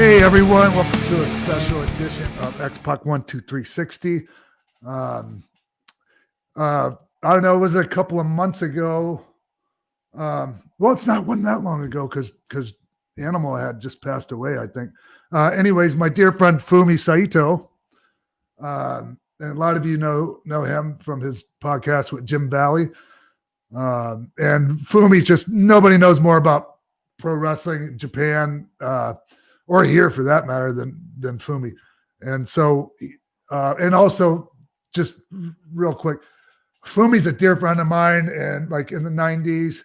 Hey everyone, welcome to a special edition of X-Pac 12360. I don't know, it was a couple of months ago. Well, it's not wasn't that long ago because Animal had just passed away, I think. Anyways, my dear friend Fumi Saito, and a lot of you know him from his podcast with Jim Valley. And Fumi, just nobody knows more about pro wrestling in Japan, or here for that matter, than Fumi. And so, and also, just real quick, Fumi's a dear friend of mine. And like in the 90s,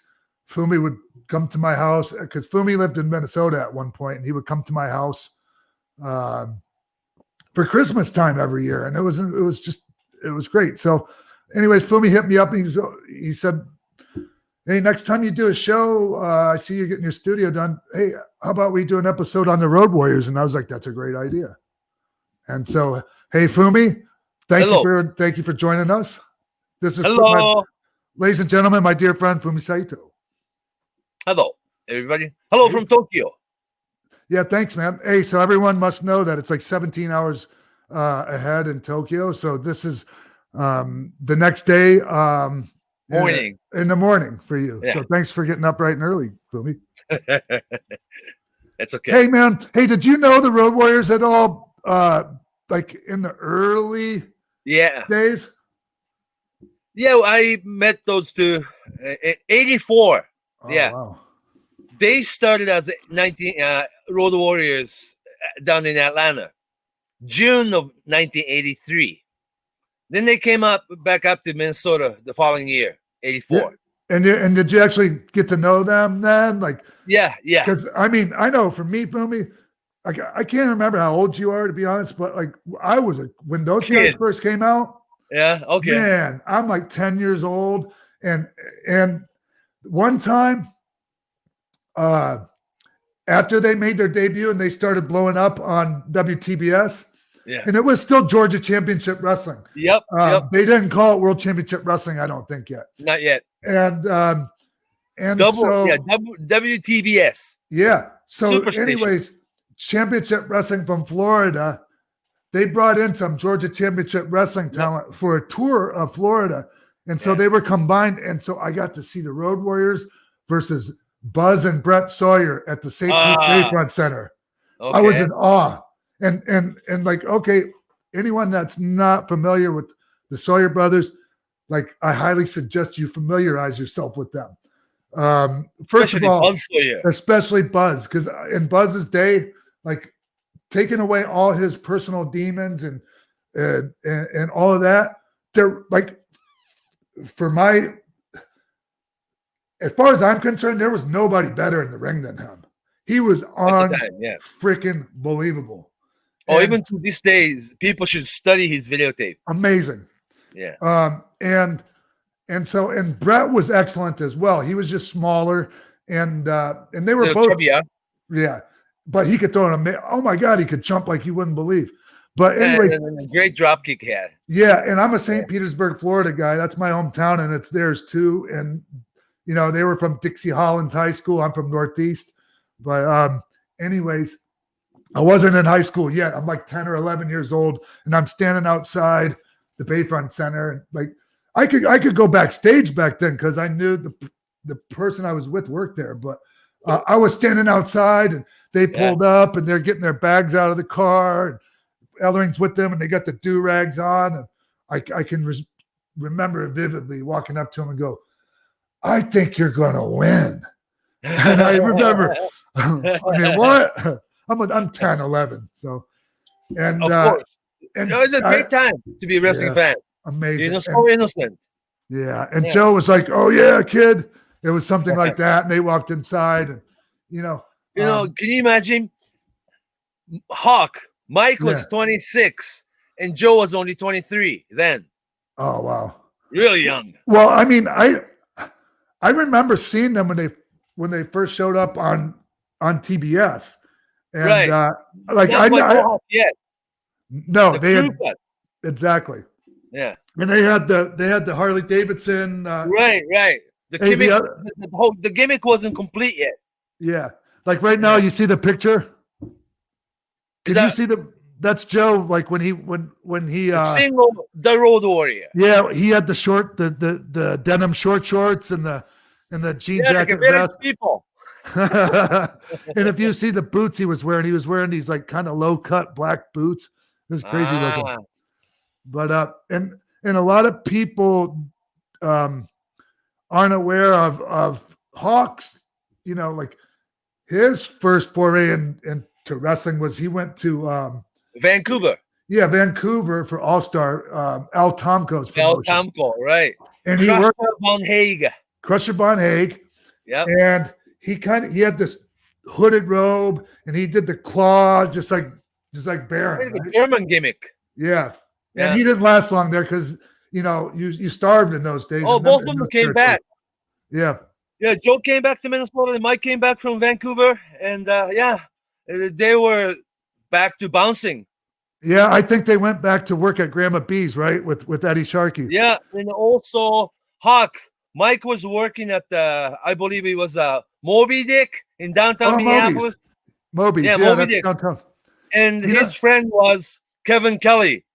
Fumi would come to my house because Fumi lived in Minnesota at one point, and he would come to my house for Christmas time every year. And it was great. So anyways, Fumi hit me up and he said, hey, next time you do a show, I see you're getting your studio done. Hey, how about we do an episode on the Road Warriors? And I was like, that's a great idea. And so, hey, Fumi, thank you for joining us. This is ladies and gentlemen, my dear friend Fumi Saito. Hello, everybody. Hello from Tokyo. Yeah, thanks, man. Hey, so everyone must know that it's like 17 hours ahead in Tokyo. So this is the next day. In the morning for you. Yeah. So thanks for getting up bright and early, Fumi. That's okay. Hey, man. Hey, did you know the Road Warriors at all? Like in the early days? Yeah, I met those two in 84. Oh, wow. They started as Road Warriors down in Atlanta, June of 1983. Then they came back up to Minnesota the following year, 84. Yeah. And did you actually get to know them then? Like, yeah. Because I mean, I know for me, Fumi, like I can't remember how old you are, to be honest, but like I was when those guys first came out. Yeah. Okay. Man, I'm like 10 years old, and one time, after they made their debut and they started blowing up on WTBS. Yeah. And it was still Georgia Championship Wrestling. Yep. They didn't call it World Championship Wrestling, I don't think yet. Not yet. And WTBS. Yeah. So anyways, Championship Wrestling from Florida, they brought in some Georgia Championship Wrestling talent for a tour of Florida. And so they were combined. And so I got to see the Road Warriors versus Buzz and Brett Sawyer at the St. Pete Bayfront Center. Okay. I was in awe. And like, okay, anyone that's not familiar with the Sawyer brothers, like I highly suggest you familiarize yourself with them. First of all, especially Buzz, because in Buzz's day, like taking away all his personal demons and all of that, they're like, as far as I'm concerned, there was nobody better in the ring than him. He was freaking believable. Oh, even to these days, people should study his videotape. Amazing. Yeah. And Brett was excellent as well. He was just smaller, and they were both. Yeah. But he could throw oh my God, he could jump like you wouldn't believe. But anyway, and a great drop kick he had. Yeah, and I'm a St. Petersburg, Florida guy. That's my hometown, and it's theirs too. And you know, they were from Dixie Hollins High School. I'm from Northeast. But anyways, I wasn't in high school yet. I'm like 10 or 11 years old, and I'm standing outside the Bayfront Center. And like, I could go backstage back then because I knew the person I was with worked there. But I was standing outside, and they pulled up, and they're getting their bags out of the car. And Ellering's with them, and they got the do-rags on. And I can remember vividly walking up to him and go, I think you're going to win. And I remember, I mean, what? I'm 10, 11. So, and of course, and it's a great time to be a wrestling fan. Amazing. You're so innocent. Yeah. And Joe was like, oh yeah, kid. It was something like that. And they walked inside, and can you imagine Mike was 26 and Joe was only 23 then. Oh, wow. Really young. Well, I mean, I remember seeing them when they first showed up on TBS. And like exactly. Yeah. And they had the Harley Davidson. Right. The gimmick wasn't complete yet. Yeah. Like right now, you see the picture. Did you see that's Joe, like when he single the Road Warrior. Yeah, he had the denim shorts and the jean jacket vest. People. And if you see the boots he was wearing these like kind of low cut black boots. It was crazy looking. But and a lot of people aren't aware of Hawk's, like his first foray into wrestling was he went to Vancouver. Yeah, Vancouver for All-Star, Al Tomko's promotion. Al Tomko, right. And Crusher he worked Von Haig. Crusher Von Haig. Yep. And he had this hooded robe and he did the claw just like Baron. Right? German gimmick. Yeah. And he didn't last long there because you starved in those days. Oh, both of them came back. Yeah. Yeah, Joe came back to Minnesota and Mike came back from Vancouver. And they were back to bouncing. Yeah, I think they went back to work at Grandma B's, right? With Eddie Sharkey. Yeah, and also Hawk. Mike was working at I believe it was Moby Dick in downtown Minneapolis. Moby's, yeah, Moby Moby Dick. Downtown. And his friend was Kevin Kelly.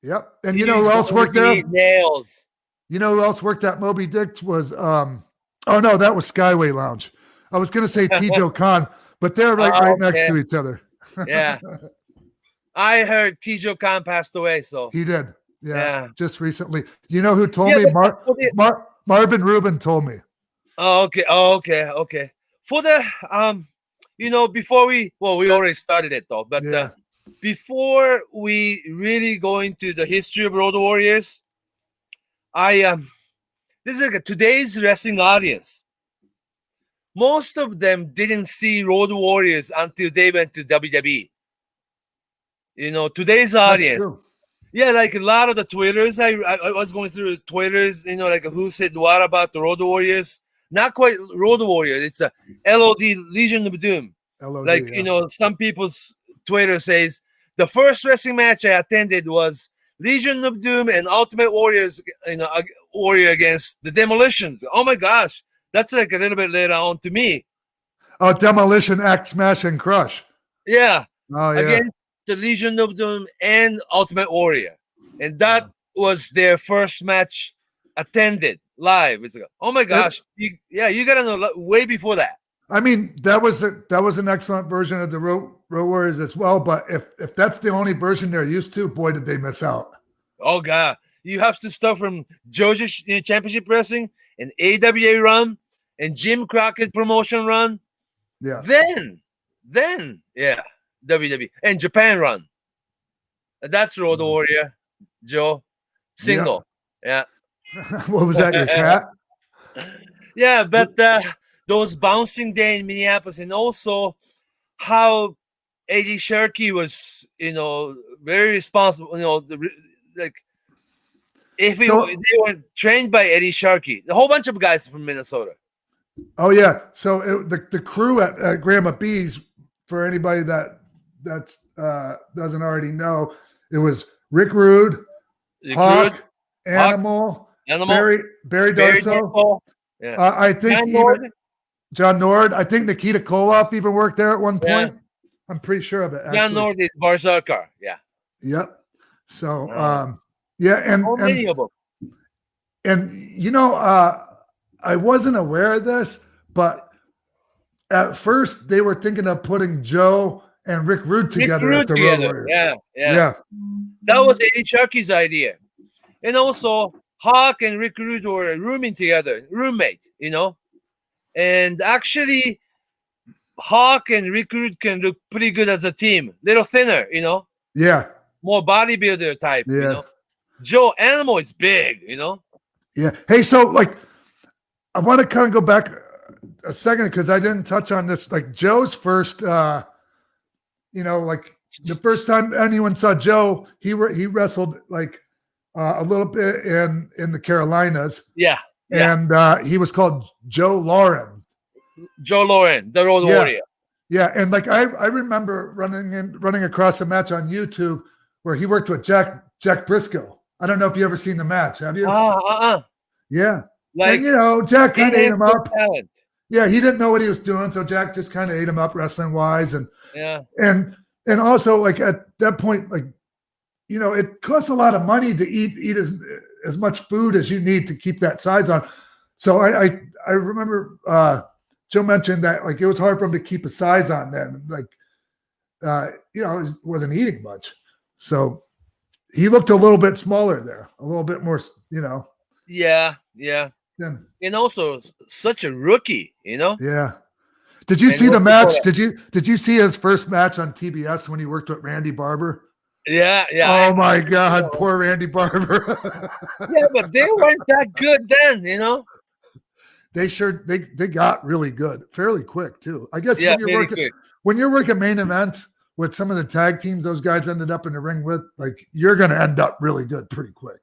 Yep. And you know who else worked there? Nails. You know who else worked at Moby Dick was oh no, that was Skyway Lounge. I was gonna say Tijo Khan, but they're right next to each other. Yeah. I heard Tijo Khan passed away, so he did. Yeah, just recently. You know who told me? Marvin Rubin told me. Oh, okay. For the before we already started it though, but before we really go into the history of Road Warriors, this is like today's wrestling audience. Most of them didn't see Road Warriors until they went to WWE. Today's audience. Yeah, like a lot of the Twitters, I was going through the Twitters, like who said what about the Road Warriors? Not quite Road Warriors. It's a LOD, Legion of Doom. LOD, some people's Twitter says the first wrestling match I attended was Legion of Doom and Ultimate Warriors, Warrior against the Demolitions. Oh my gosh, that's like a little bit later on to me. Oh, Demolition, Act, Smash, and Crush. Yeah. Oh yeah. Against the Legion of Doom and Ultimate Warrior, and that was their first match attended live. It's like, oh my gosh, you gotta know way before that. I mean, that was an excellent version of the Road Warriors as well. But if that's the only version they're used to, boy, did they miss out. Oh god, you have to start from Georgia Championship Wrestling and AWA run and Jim Crockett promotion run. Yeah. Then WWE and Japan run. That's Road Warrior, Joe. Single. Yeah. What was that, your cat? Yeah, but those bouncing day in Minneapolis, and also how Eddie Sharkey was, very responsible. If they were trained by Eddie Sharkey, a whole bunch of guys from Minnesota. Oh yeah, so the crew at Grandma B's, for anybody that doesn't already know, it was Rick Rude, Hawk, Animal, Barry Darso. Yeah. I think John Nord. I think Nikita Koloff even worked there at one point. Yeah. I'm pretty sure of it. Actually. John Nord is Barzarkar. Yeah. Yep. So and many of them. And I wasn't aware of this, but at first they were thinking of putting Joe and Rick Rude together at the Road Warriors. Yeah. That was Eddie Sharkey's idea. And also Hawk and Rick Rude were roommate, And actually Hawk and Rick Rude can look pretty good as a team. Little thinner, Yeah. More bodybuilder type, Joe Animal is big, Yeah. Hey, so I want to kind of go back a second because I didn't touch on this. Like Joe's first, the first time anyone saw Joe, he wrestled a little bit in the Carolinas. Yeah. And he was called Joe Lauren. Joe Lauren, the Road Warrior. Yeah, and I remember running across a match on YouTube where he worked with Jack Briscoe. I don't know if you ever seen the match. Have you? Yeah. And Jack kind of ate him up. Yeah, he didn't know what he was doing, so Jack just kind of ate him up wrestling wise, and and also like at that point, like, you know, it costs a lot of money to eat as much food as you need to keep that size on. So I remember Joe mentioned that like it was hard for him to keep a size on then. Like you know, he wasn't eating much. So he looked a little bit smaller there, a little bit more, you know. Yeah. Then, And also such a rookie, you know. yeah. Did you And see the what they call match? that- Did you see his first match on TBS when he worked with Randy Barber? Yeah. Oh my God, poor Randy Barber. Yeah, but they weren't that good then, you know. They got really good fairly quick too. I guess Yeah, really quick. when you're working main events with some of the tag teams those guys ended up in the ring with, like you're going to end up really good pretty quick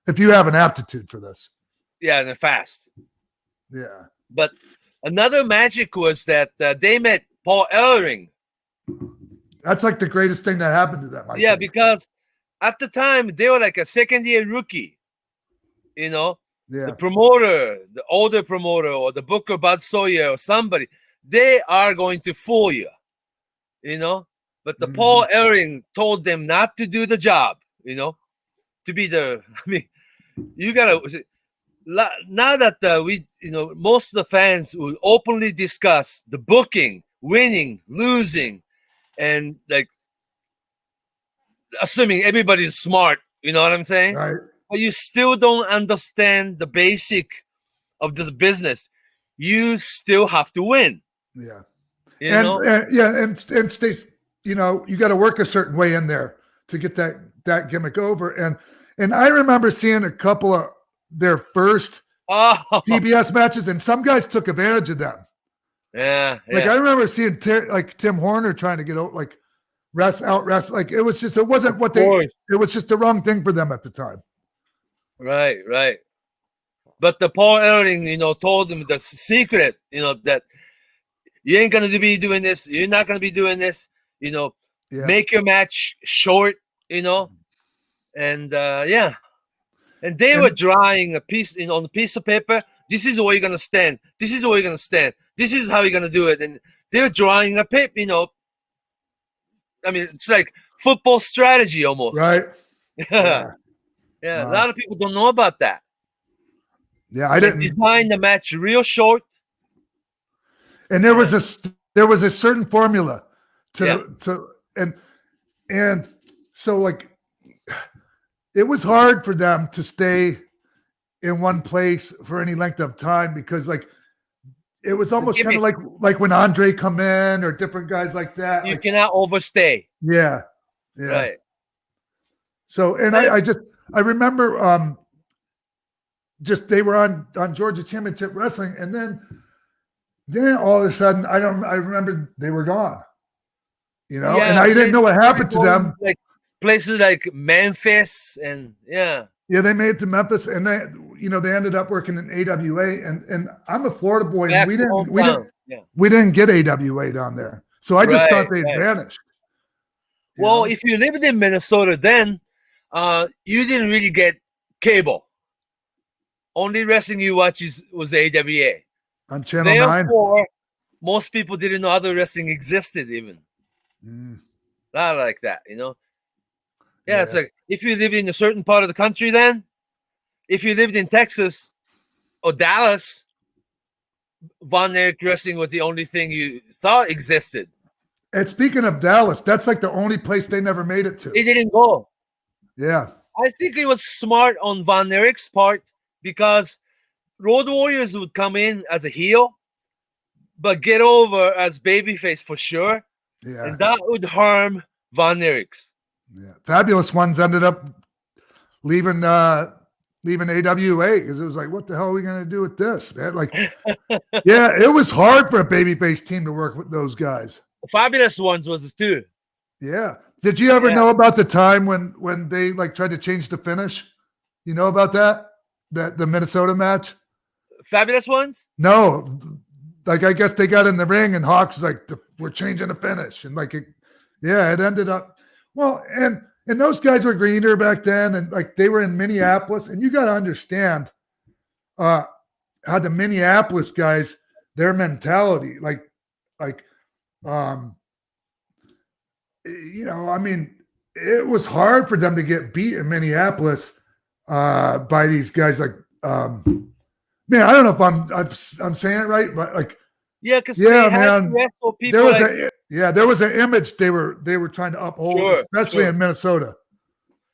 if you have an aptitude for this. Yeah, and they're fast. Yeah. But another magic was that they met Paul Ellering. That's like the greatest thing that happened to them. I think. Because at the time they were like a second-year rookie. You know, Yeah. the promoter, the older promoter, or the booker Bud Sawyer or somebody, they are going to fool you. You know, but the Paul Ellering told them not to do the job. You know, to be the. I mean, you gotta. Now that we, you know, most of the fans will openly discuss the booking, winning, losing, and like assuming everybody's smart, you know what I'm saying? Right. But you still don't understand the basic of this business. You still have to win. Yeah. You know? And Stace, you know, you got to work a certain way in there to get that gimmick over. And I remember seeing a couple of their first TBS matches, and some guys took advantage of them. Yeah. Like I remember seeing like Tim Horner trying to get out, like rest. Like it wasn't what it was just the wrong thing for them at the time. Right. But the Paul Ellering, you know, told them the secret, you know, that you ain't gonna be doing this, you're not gonna be doing this, you know, make your match short, you know, and and they were drawing a piece, you know, on a piece of paper. This is where you're gonna stand. This is where you're gonna stand. This is how you're gonna do it, and they're drawing a paper, you know. I mean, it's like football strategy almost, right? Yeah. A lot of people don't know about that. Yeah, I didn't design the match real short. And there was a certain formula to and so like it was hard for them to stay in one place for any length of time because like it was almost kind of like when Andre come in or different guys like that. You cannot overstay. Yeah. Right. So and I remember just they were on Georgia Championship Wrestling, and then all of a sudden I remember they were gone. You know, and I didn't know what happened to them. Like places like Memphis and Yeah, they made it to Memphis, and they ended up working in AWA, and I'm a Florida boy, and we didn't get AWA down there, so I just thought they'd vanished. Well, if you lived in Minnesota then, you didn't really get cable. Only wrestling you watch was AWA on Channel 9. Therefore, most people didn't know other wrestling existed even. Not like that, you know. Yeah, it's like if you lived in a certain part of the country then, if you lived in Texas or Dallas, Von Erich wrestling was the only thing you thought existed. And speaking of Dallas, that's like the only place they never made it to. They didn't go. Yeah. I think it was smart on Von Erich's part because Road Warriors would come in as a heel, but get over as babyface for sure. Yeah. And that would harm Von Erichs. Yeah. Fabulous Ones ended up leaving AWA because it was like, what the hell are we going to do with this, man? Like, yeah, it was hard for a babyface team to work with those guys. The Fabulous Ones was too. Yeah. Did you ever know about the time when they like tried to change the finish? You know about that? The Minnesota match? Fabulous Ones? No. Like, I guess they got in the ring and Hawks was like, we're changing the finish. And like, it ended up, well, and those guys were greener back then. And like, they were in Minneapolis. And you got to understand how the Minneapolis guys, their mentality, I mean, it was hard for them to get beat in Minneapolis by these guys. Like, man, I don't know if I'm saying it right, but like, Yeah, because yeah, they had to man, wrestle people there was like there was an image they were trying to uphold, Sure, especially sure. in Minnesota.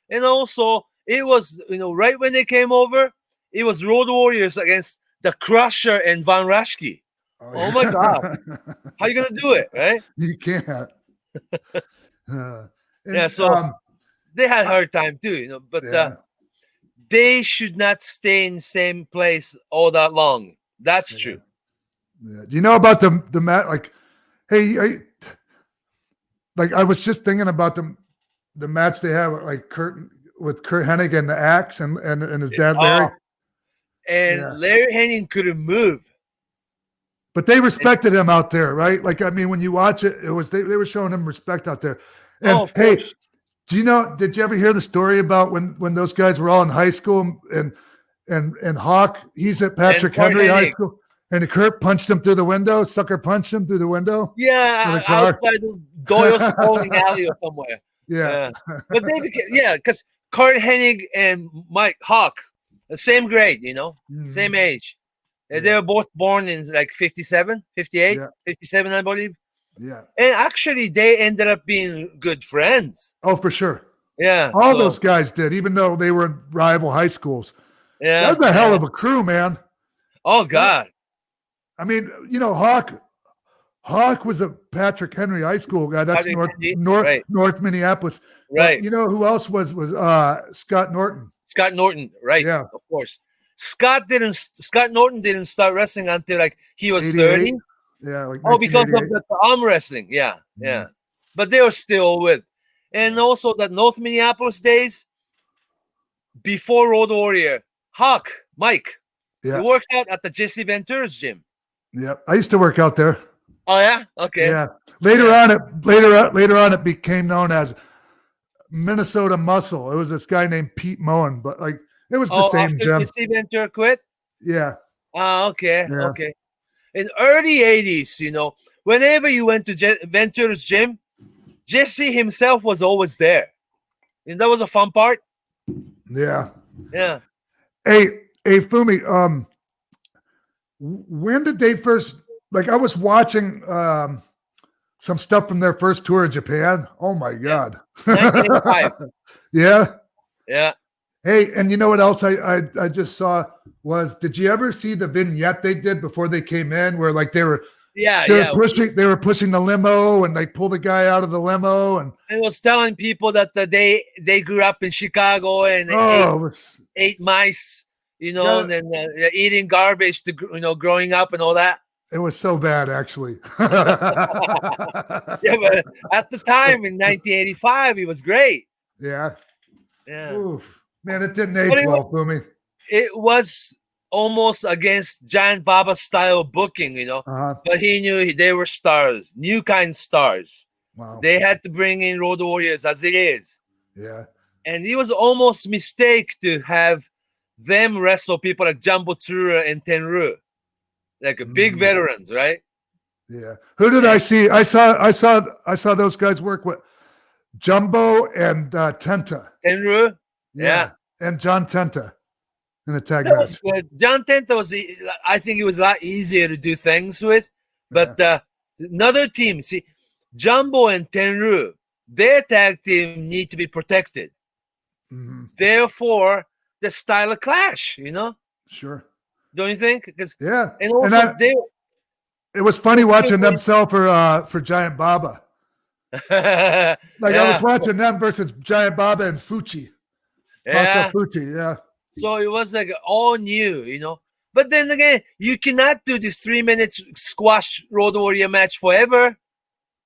And also, it was, right when they came over, it was Road Warriors against the Crusher and Von Raschke. Oh my God. How you going to do it, right? You can't. Yeah, so they had a hard time too, but yeah. they should not stay in the same place all that long. That's true. Yeah. Do you know about the match? Like, hey, like I was just thinking about the match they had with Kurt Hennig and the Axe and his dad Larry. And Larry Hennig couldn't move. But they respected him out there, right? Like, I mean, when you watch it, it was they were showing him respect out there. And of course. did you ever hear the story about when those guys were all in high school and Hawk, he's at Patrick Henry High School, and Kurt punched him through the window, sucker punched him through the window? Yeah, outside Doyle's bowling alley or somewhere. Yeah. But they because Kurt Hennig and Mike Hawk, the same grade, same age. Yeah. They were both born in like 57, 58, 57, I believe. Yeah. And actually, they ended up being good friends. Oh, for sure. Yeah. All those guys did, even though they were in rival high schools. Yeah. That was a hell of a crew, man. Oh, God. I mean, Hawk was a Patrick Henry High School guy. That's North Minneapolis. Right. But you know who else was Scott Norton? Scott Norton, right. Yeah. Of course. Scott Norton didn't start wrestling until like he was 30. Yeah, like because of the arm wrestling. Yeah, yeah. Mm-hmm. But they were still with. And also that North Minneapolis days, before Road Warrior, Mike, he worked out at the Jesse Ventura's gym. Yeah, I used to work out there. Oh yeah, okay. Yeah. Later on, it became known as Minnesota Muscle. It was this guy named Pete Moen, but like it was the same gym. Jesse Ventura quit. Yeah. Okay, okay. In early 80s, whenever you went to Ventura's gym, Jesse himself was always there. And that was a fun part. Yeah. Yeah. Hey, Fumi, when did they first, like I was watching some stuff from their first tour of Japan. Oh my God. 1985. Yeah. Yeah. Hey, and you know what else I just saw was, did you ever see the vignette they did before they came in where like they were pushing the limo and they pulled the guy out of the limo and it was telling people that they grew up in Chicago and ate mice, and then eating garbage to growing up and all that. It was so bad, actually. Yeah, but at the time in 1985, it was great. Yeah. Yeah. Oof. Man, it didn't age well for me. It was almost against Giant Baba's style of booking, But he knew they were stars, new kind of stars. Wow. They had to bring in Road Warriors as it is. Yeah. And it was almost a mistake to have them wrestle people like Jumbo Tsuruya and Tenryu, like big veterans, right? Yeah. Who did I see? I saw those guys work with Jumbo and Tenta. Tenryu. Yeah. And John Tenta in a tag match. John Tenta I think it was a lot easier to do things with. But another team, see, Jumbo and Tenryu, their tag team need to be protected. Mm-hmm. Therefore, the style of clash, Sure. Don't you think? Because and also it was funny watching them sell for Giant Baba. I was watching them versus Giant Baba and Fuchi. Yeah. Fuchi, yeah. So it was like all new, But then again, you cannot do this 3 minutes squash Road Warrior match forever.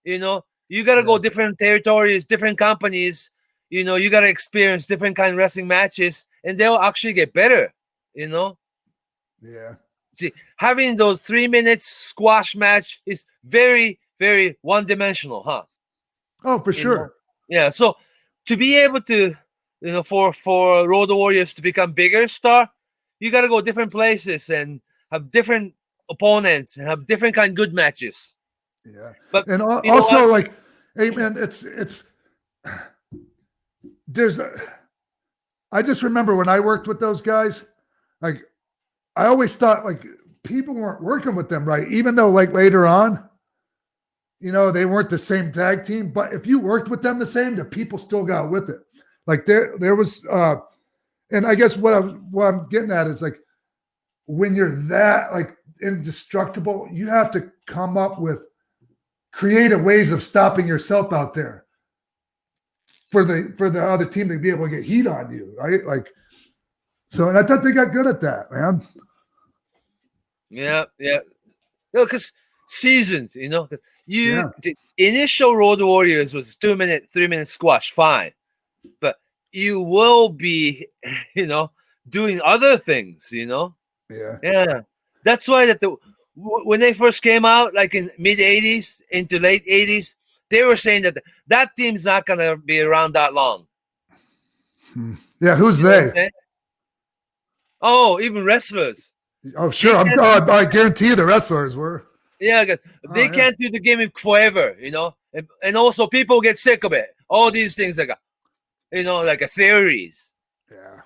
You got to go different territories, different companies. You got to experience different kind of wrestling matches, and they'll actually get better. Yeah. See, having those 3 minutes squash match is very, very one-dimensional, huh? Oh, for sure. Yeah. So to be able to, for Road Warriors to become bigger star, you got to go different places and have different opponents and have different kind of good matches. Yeah. But and also like Hey man, I just remember when I worked with those guys, like I always thought like people weren't working with them right, even though like later on, they weren't the same tag team. But if you worked with them the same, the people still got with it. Like there was, and I guess what I'm getting at is like when you're that like indestructible, you have to come up with creative ways of stopping yourself out there for the other team to be able to get heat on you, right? Like, so, and I thought they got good at that, man. Yeah. No, because seasoned, the initial Road Warriors was 2-minute, 3-minute squash, fine. But you will be, doing other things, Yeah. Yeah. That's why when they first came out, like in mid 80s into late 80s, they were saying that team's not going to be around that long. Yeah, who's they? Oh, even wrestlers. Oh, sure. I guarantee you the wrestlers were. Yeah, they can't do the gimmick forever, and also people get sick of it. All these things like theories. Yeah.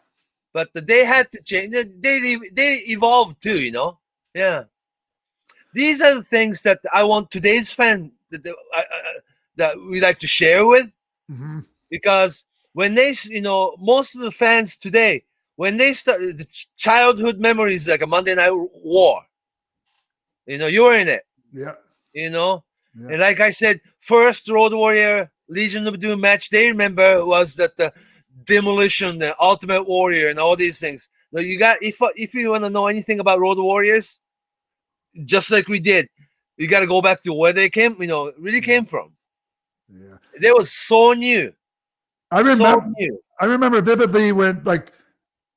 But they had to change. They evolved too, Yeah. These are the things that I want today's fan that we like to share with, because when they, most of the fans today, when they start the childhood memories like a Monday Night War, you're in it. Yeah. And like I said, first Road Warrior Legion of Doom match they remember was that the Demolition, the Ultimate Warrior, and all these things. So you got if you want to know anything about Road Warriors, just like we did, you got to go back to where they came, really came from. Yeah, they was so new. I remember vividly when like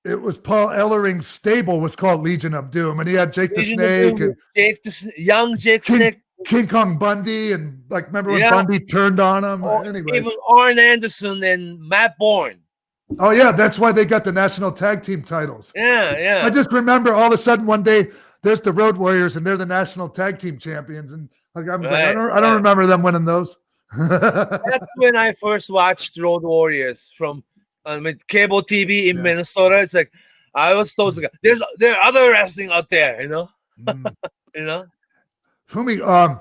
it was Paul Ellering's stable was called Legion of Doom, and he had Jake Legion the Snake and young Jake Snake, King Kong Bundy, and like remember when Bundy turned on him? Anyways, even Arn Anderson and Matt Bourne. Oh yeah, that's why they got the national tag team titles. Yeah. I just remember all of a sudden one day there's the Road Warriors and they're the national tag team champions, and like I was like, I don't remember them winning those. That's when I first watched Road Warriors from cable TV in Minnesota. It's like I was told there are other wrestling out there, Fumi,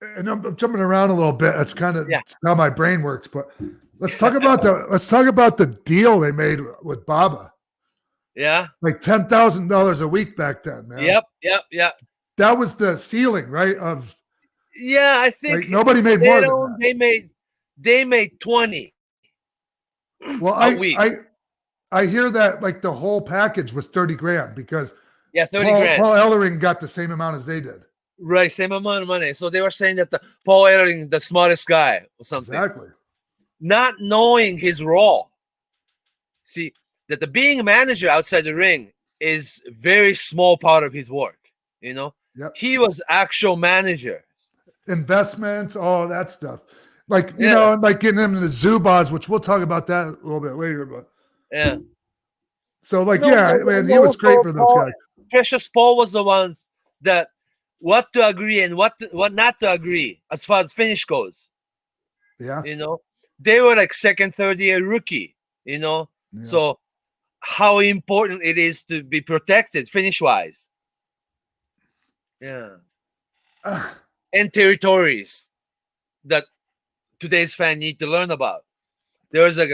and I'm jumping around a little bit. That's kind of how my brain works, but let's talk about the deal they made with Baba. Yeah, like $10,000 a week back then, man. Yep. That was the ceiling, right? I think like, nobody made more than that. They made 20. Well, I hear that like the whole package was 30 grand because 30 grand. Paul Ellering got the same amount as they did. Right, same amount of money. So they were saying that Paul Ellering, the smartest guy or something. Exactly. Not knowing his role. See, that the being a manager outside the ring is a very small part of his work. Yep. He was actual manager. Investments, all that stuff. Like, like getting him in the Zubaz, which we'll talk about that a little bit later, but so like, man, he was great for those guys. Precious Paul was the one that what to agree and what not to agree as far as finish goes. Yeah. They were like second, third year rookie, So how important it is to be protected finish wise. Yeah. And territories that today's fan need to learn about. There's like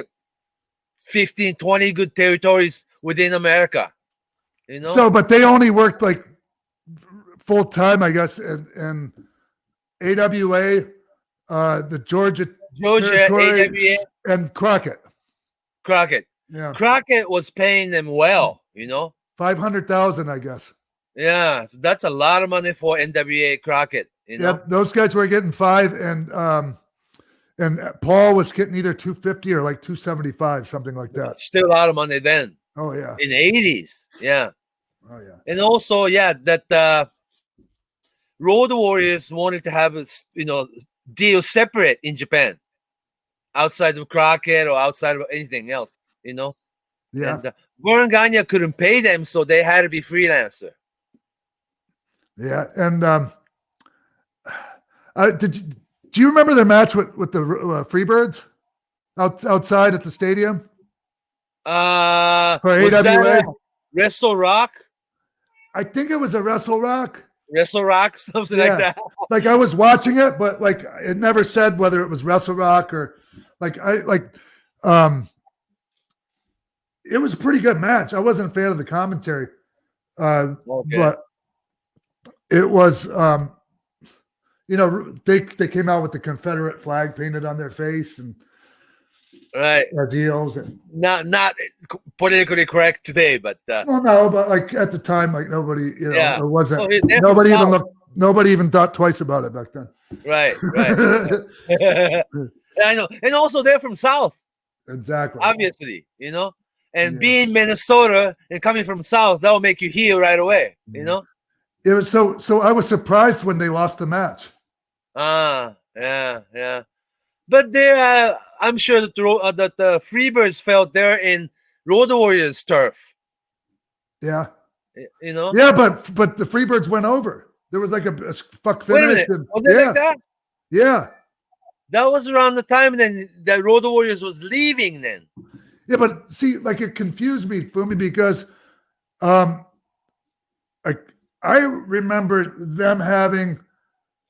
15, 20 good territories within America. So, but they only worked like full time, I guess, in AWA, the Georgia AWA, and Crockett. Yeah. Crockett was paying them well, $500,000, I guess. Yeah, so that's a lot of money for NWA Crockett. Yep, those guys were getting $5, and Paul was getting either $250 or like $275, something like that. Still a lot of money then. Oh yeah, in the 80s. Yeah. Oh yeah. And also, that Road Warriors wanted to have deal separate in Japan, outside of Crockett or outside of anything else. Yeah. And Vern Gagne couldn't pay them, so they had to be freelancer. Yeah, and Do you remember their match with the Freebirds outside at the stadium? For Was AWA? that Wrestle Rock? I think it was a Wrestle Rock. Wrestle Rock, something like that. Like I was watching it, but like it never said whether it was Wrestle Rock or it was a pretty good match. I wasn't a fan of the commentary. But it was they came out with the Confederate flag painted on their face and deals and not politically correct today, but but like at the time, like nobody, it wasn't nobody even thought twice about it back then. Right. I know, and also they're from South. Exactly. Obviously, and being Minnesota and coming from South, that will make you heel right away. It was so I was surprised when they lost the match. Yeah. But they're, I'm sure that the Freebirds felt they're in Road Warriors turf. Yeah. Yeah, but the Freebirds went over. There was like a fuck finish. Wait a minute. Was it like that? Yeah. That was around the time then that Road Warriors was leaving then. Yeah, but see, like it confused me, Fumi, because I remember them having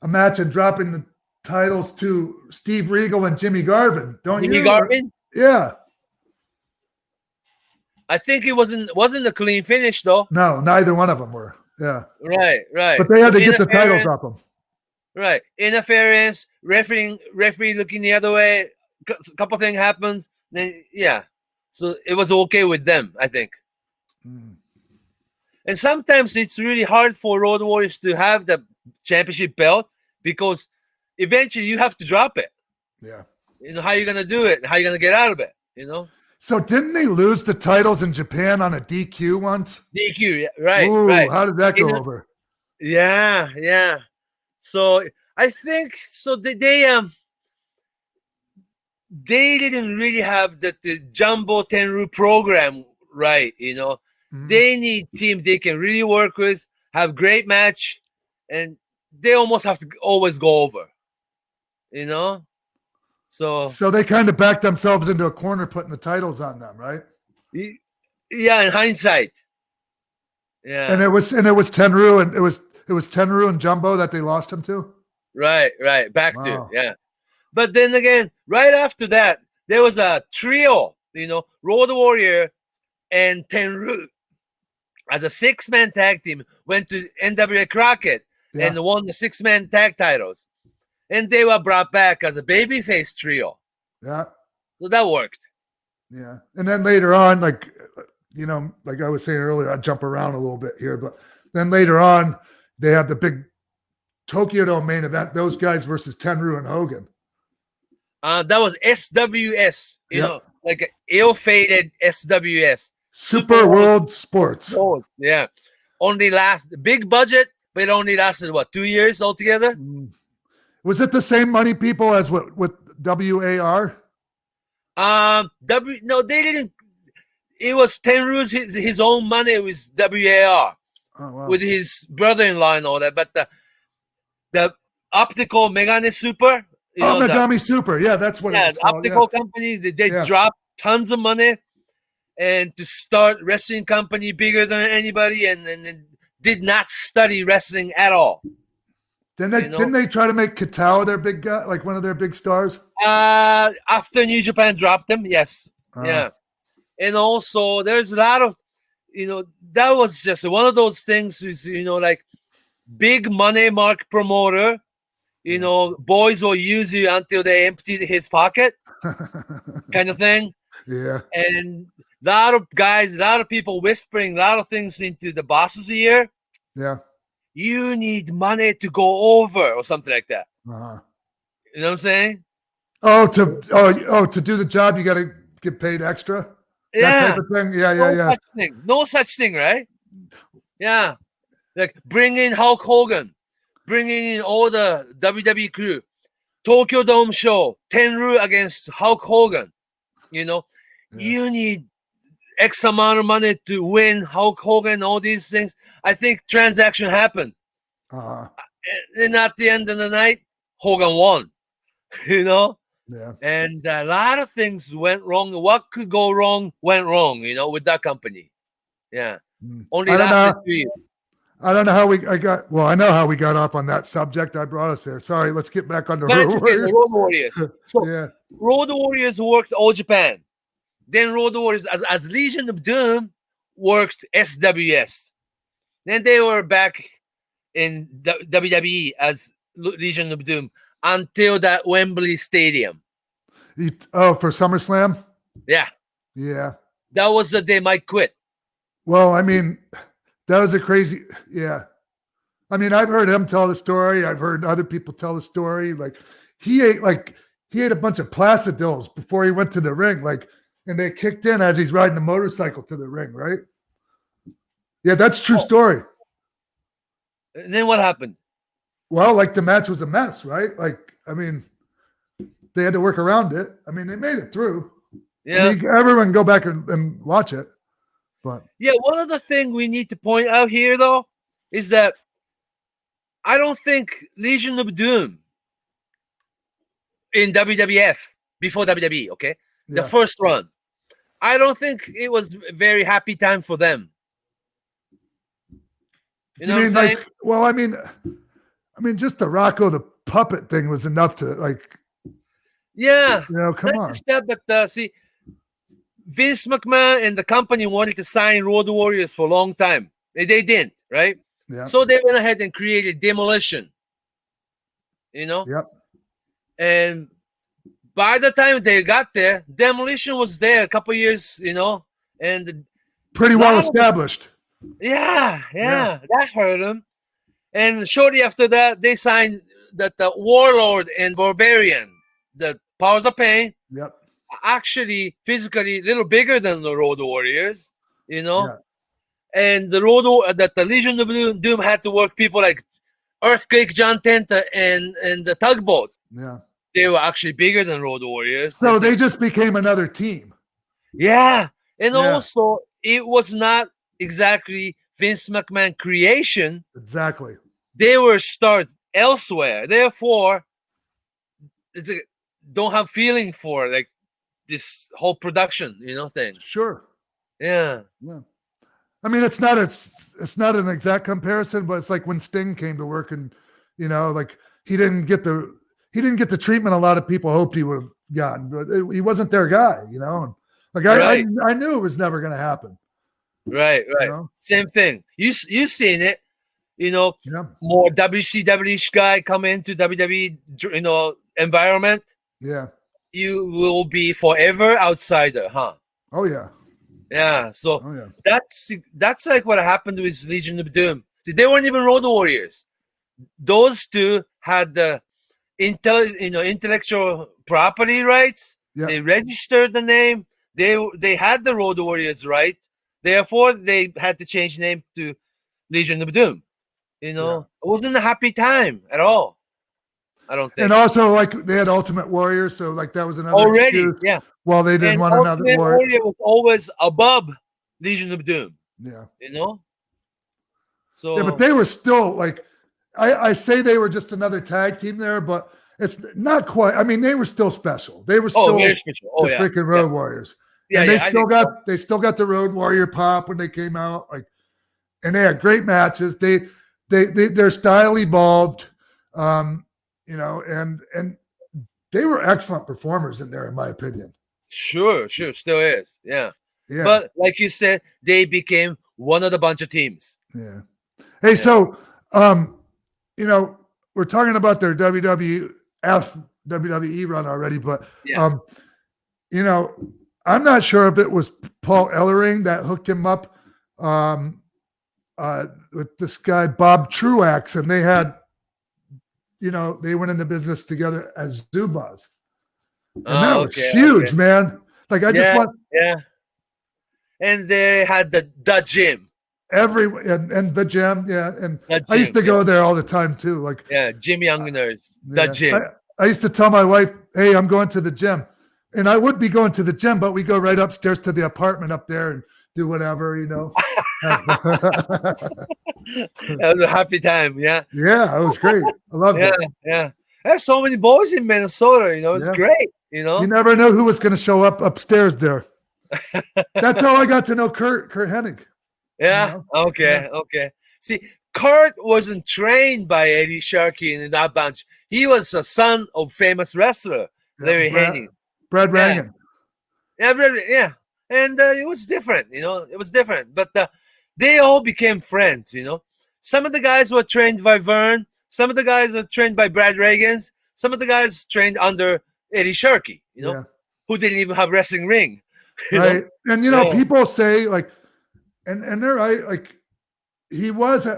a match and dropping the titles to Steve Regal and Jimmy Garvin. Jimmy Garvin? Yeah. I think it wasn't a clean finish though. No, neither one of them were. Yeah. Right. But they had to get the titles off them. Right. Interference, referee looking the other way, couple things happens, then so it was okay with them, I think. And sometimes it's really hard for Road Warriors to have the championship belt because eventually you have to drop it. Yeah. How you gonna do it? How you gonna get out of it? So didn't they lose the titles in Japan on a DQ once? DQ, right. Ooh, right. How did that go over? Yeah. So I think they didn't really have the Jumbo Tenru program right. They need team they can really work with, have great match, and they almost have to always go over. So they kind of backed themselves into a corner putting the titles on them, right? Yeah, in hindsight. Yeah. And it was Tenru and it was Tenru and Jumbo that they lost him to? Right. Back to, yeah. But then again, right after that, there was a trio, Road Warrior and Tenru as a 6-man tag team went to NWA Crockett and won the 6-man tag titles. And they were brought back as a babyface trio. Yeah. So that worked. Yeah. And then later on, like I was saying earlier, I jump around a little bit here, but then later on, they had the big Tokyo Dome main event, those guys versus Tenru and Hogan. That was SWS, like an ill-fated SWS. Super World Sports. Yeah. Only big budget, but it only lasted, 2 years altogether? Was it the same money people as with WAR? No, they didn't. It was Tenru's his own money with WAR. Oh, wow. With his brother-in-law and all that. But the optical Megane Super. Megami Super. Yeah, that's what it's called. Optical company, they dropped tons of money and to start wrestling company bigger than anybody and did not study wrestling at all. Didn't they try to make Katawa their big guy, like one of their big stars? After New Japan dropped them, yes. Yeah. And also there's a lot of, that was just one of those things, like big money mark promoter, boys will use you until they empty his pocket kind of thing. Yeah. And a lot of guys, a lot of people whispering a lot of things into the boss's ear. Yeah. You need money to go over or something like that. Uh-huh. You know what I'm saying? To do the job, you got to get paid extra? That type of thing? Yeah. No such thing, right? Yeah. Like bring in Hulk Hogan, bringing in all the WWE crew, Tokyo Dome show, Tenru against Hulk Hogan. You need X amount of money to win Hulk Hogan, all these things. I think transaction happened. And at the end of the night, Hogan won. you know. Yeah. And a lot of things went wrong. What could go wrong went wrong, with that company. Yeah, only I don't lasted know. 2 years. I don't know how I know how we got off on that subject. I brought us there. Sorry, let's get back on the But it's Road okay, the Warriors. Road Warriors. So Yeah. Road Warriors worked all Japan. Then Road Warriors as Legion of Doom worked SWS. Then they were back in WWE as Legion of Doom until that Wembley Stadium. For SummerSlam? Yeah. Yeah. That was the day Mike quit. Well, I mean, that was a crazy, yeah. I mean, I've heard him tell the story. I've heard other people tell the story. Like he ate a bunch of Placidills before he went to the ring. And they kicked in as he's riding a motorcycle to the ring, right? Yeah, that's true story. And then what happened? Well, the match was a mess, right? I mean, they had to work around it. I mean, they made it through. Yeah. I mean, everyone go back and watch it. But yeah, one other thing we need to point out here, though, is that I don't think Legion of Doom in WWF before WWE, okay, the first run, I don't think it was a very happy time for them. You know what I'm saying? Well, I mean, just the Rocco the puppet thing was enough to yeah, come on. But see, Vince McMahon and the company wanted to sign Road Warriors for a long time. They didn't, right? Yeah. So they went ahead and created Demolition. Yep. And by the time they got there, Demolition was there a couple years, and pretty well established. Yeah, that hurt them. And shortly after that, they signed the Warlord and Barbarian, the Powers of Pain. Yep. Actually, physically, a little bigger than the Road Warriors, And the Legion of Doom had to work people like Earthquake John Tenta and the Tugboat. Yeah. They were actually bigger than Road Warriors. So they just became another team. Yeah. And also, it was not exactly Vince McMahon creation. Exactly. They were started elsewhere. Therefore, don't have feeling for this whole production, thing. Sure. Yeah. Yeah. I mean, it's not an exact comparison, but it's like when Sting came to work and, he didn't get the treatment a lot of people hoped he would have gotten, but he wasn't their guy, and I knew it was never going to happen. Right. Same thing. You've seen it, more WCW guy come into WWE, environment. Yeah. You will be forever outsider, huh? Oh yeah. Yeah. So that's like what happened with Legion of Doom. See, they weren't even Road Warriors. Those two had the intellectual property rights. Yeah. They registered the name. They had the Road Warriors right. Therefore, they had to change name to Legion of Doom. It wasn't a happy time at all. I don't think. And also, they had Ultimate Warrior, so that was another already. excuse. Yeah. Well, they didn't want another Ultimate Warrior. Warrior was always above Legion of Doom. Yeah. So. Yeah, but they were still I say they were just another tag team there, but it's not quite. I mean, they were still special. They were still very special. the freaking Road Warriors. Yeah, and they still got the Road Warrior pop when they came out. And they had great matches. Their style evolved, and they were excellent performers in there, in my opinion. Sure, still is. Yeah. But like you said, they became one of the bunch of teams. Yeah. Hey, so we're talking about their WWE run already, but I'm not sure if it was Paul Ellering that hooked him up with this guy Bob Truax, and they had, they went into business together as Zubaz, and that was huge, man. Just want and they had the gym. And the gym, and I used to go there all the time too. Jim Younger's the gym. I used to tell my wife, "Hey, I'm going to the gym," and I would be going to the gym, but we go right upstairs to the apartment up there and do whatever, That was a happy time. Yeah. Yeah, it was great. I loved it. Yeah. There's so many boys in Minnesota. It's Yeah. great. You never know who was going to show up upstairs there. That's how I got to know Kurt Hennig. Yeah. Okay. See, Kurt wasn't trained by Eddie Sharkey in that bunch. He was a son of famous wrestler Larry Hennig. Brad Rangan. Yeah. And it was different. It was different. But they all became friends. Some of the guys were trained by Vern. Some of the guys were trained by Brad Reagans. Some of the guys trained under Eddie Sharkey. Who didn't even have wrestling ring. Right. And people say and they're right, like he was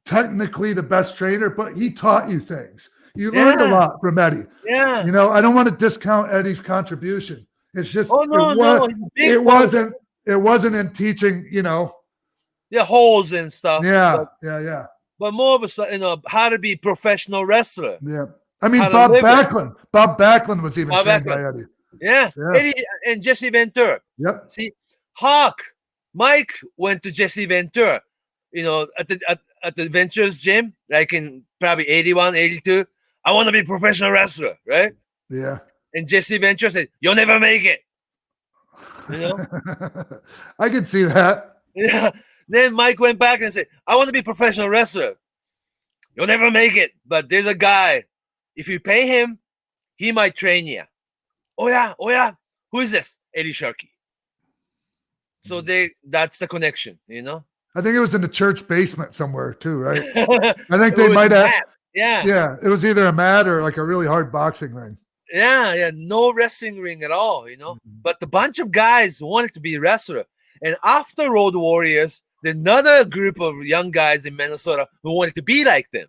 technically the best trainer, but he taught you things. You learned a lot from Eddie. Yeah. I don't want to discount Eddie's contribution. It's just it wasn't in teaching, holes and stuff. Yeah. But more of a how to be a professional wrestler. Yeah. I mean, Bob Backlund was even trained by Eddie. Yeah. Eddie and Jesse Ventura. Yep. See, Mike went to Jesse Ventura, at the Ventures gym, like in probably 81, 82. I want to be a professional wrestler, right? Yeah. And Jesse Ventura said, "You'll never make it." I can see that. Yeah. Then Mike went back and said, "I want to be a professional wrestler." "You'll never make it, but there's a guy. If you pay him, he might train you." Oh yeah. Who is this? Eddie Sharkey. So that's the connection, I think it was in the church basement somewhere too, right? I think they might have. Yeah. It was either a mat or like a really hard boxing ring. Yeah. No wrestling ring at all, But the bunch of guys wanted to be a wrestler. And after Road Warriors, there's another group of young guys in Minnesota who wanted to be like them.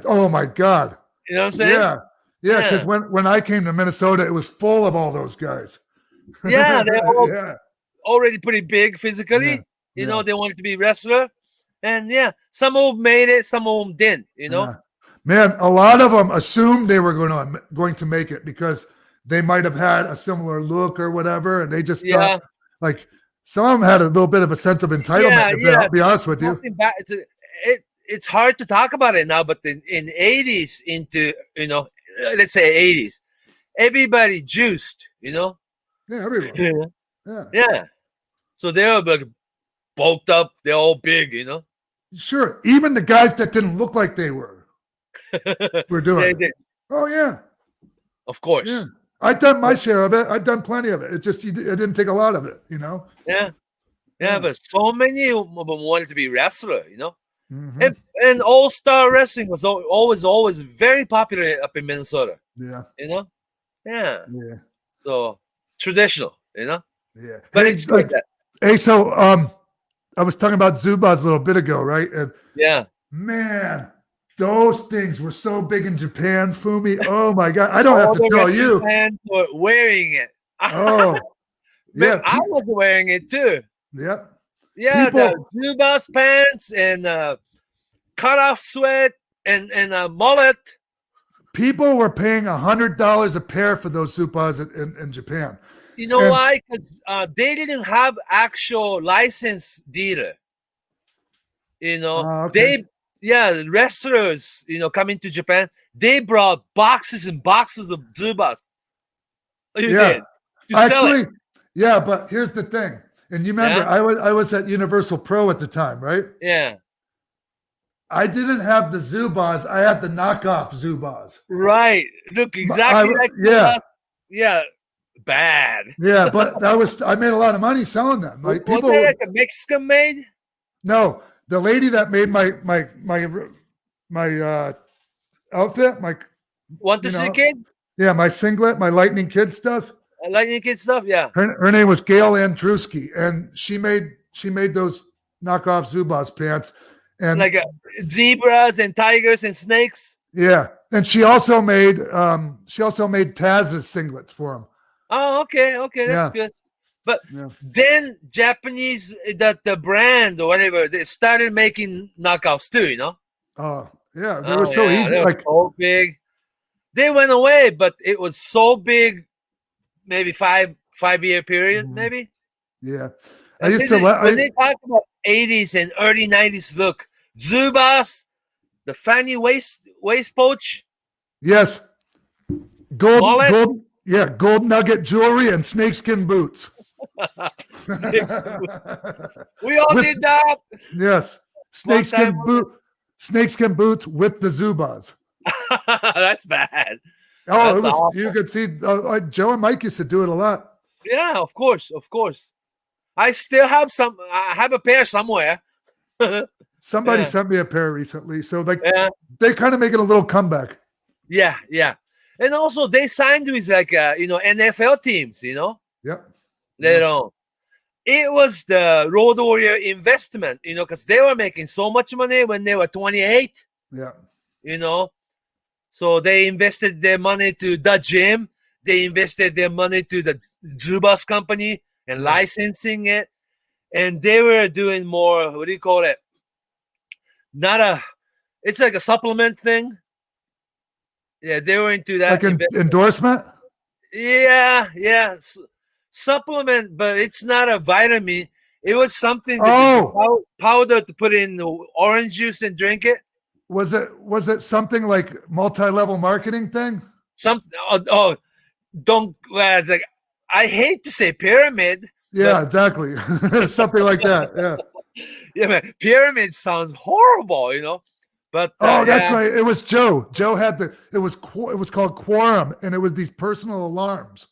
Oh my God. You know what I'm saying? Yeah. Because when I came to Minnesota, it was full of all those guys. Yeah, they're all already pretty big physically. They wanted to be wrestler. And some of them made it, some of them didn't, Man, a lot of them assumed they were going to make it because they might have had a similar look or whatever, and they just thought, like, some of them had a little bit of a sense of entitlement. To be honest with you, it's hard to talk about it now, but in 80s into let's say 80s, everybody juiced, Yeah, everyone. Yeah. So they were like bulked up. They're all big, Sure. Even the guys that didn't look like they were doing it. Oh, yeah. Of course. Yeah. I've done my share of it. I've done plenty of it. It just, it didn't take a lot of it, Yeah, but so many of them wanted to be wrestler, Mm-hmm. And all-star wrestling was always very popular up in Minnesota. Yeah. Yeah. So traditional, Yeah. But it's good. Hey, so I was talking about Zubaz a little bit ago, right? And man, those things were so big in Japan, Fumi. Oh my God. I don't have to tell you. Fans were wearing it. Oh. Yeah. I was wearing it too. Yep. Yeah, the Zubaz pants and cut off sweat and a mullet. People were paying $100 a pair for those Zubaz in Japan. You know why? Because they didn't have actual license dealer. The wrestlers, coming to Japan, they brought boxes and boxes of Zubaz. Actually, but here's the thing. And you remember, I was at Universal Pro at the time, right? Yeah. I didn't have the Zubaz. I had the knockoff Zubaz. Right. Look exactly like Zubaz. Yeah. Bad. Yeah, but I made a lot of money selling them. Like, was it like a Mexican made? No, the lady that made my outfit, Want to See Kid? Yeah, my singlet, my Lightning Kid stuff. Lightning Kid stuff, yeah. Her name was Gail Andruski, and she made those knockoff Zubaz pants, and like zebras and tigers and snakes. Yeah, and she also made Taz's singlets for him. Oh, okay, that's good. But then Japanese, the brand or whatever, they started making knockoffs too. Oh yeah, they were so easy, like so big. They went away, but it was so big. Maybe 5-year period, maybe. Yeah, when they talk about 80s and early 90s look, Zubaz, the fanny waist pouch, Yes. Gold, Mullet? gold, yeah, gold nugget jewelry and snakeskin boots. We all With- did that. Yes, One time snakeskin boots with the Zubaz. That's bad. Oh, That's it was. awful. You could see Joe and Mike used to do it a lot. Yeah, of course, of course. I still have some. I have a pair somewhere. Somebody Yeah. sent me a pair recently, so like Yeah, they kind of making a little comeback. yeah, yeah. And also, they signed with like NFL teams. Yep. Later on, it was the Road Warrior investment. Because they were making so much money when they were 28. Yeah. So they invested their money to the gym. They invested their money to the Zubaz company and licensing it. And they were doing more, what do you call it? It's like a supplement thing. Yeah, they were into that. Like an endorsement? Yeah. Supplement, but it's not a vitamin. It was something that powder to put in the orange juice and drink it. Was it something like multi-level marketing thing? Don't. It's like, I hate to say pyramid. Yeah, exactly. Something like that. Yeah. Yeah, man. Pyramid sounds horrible, But that's right. It was Joe. Joe had it was called Quorum, and it was these personal alarms.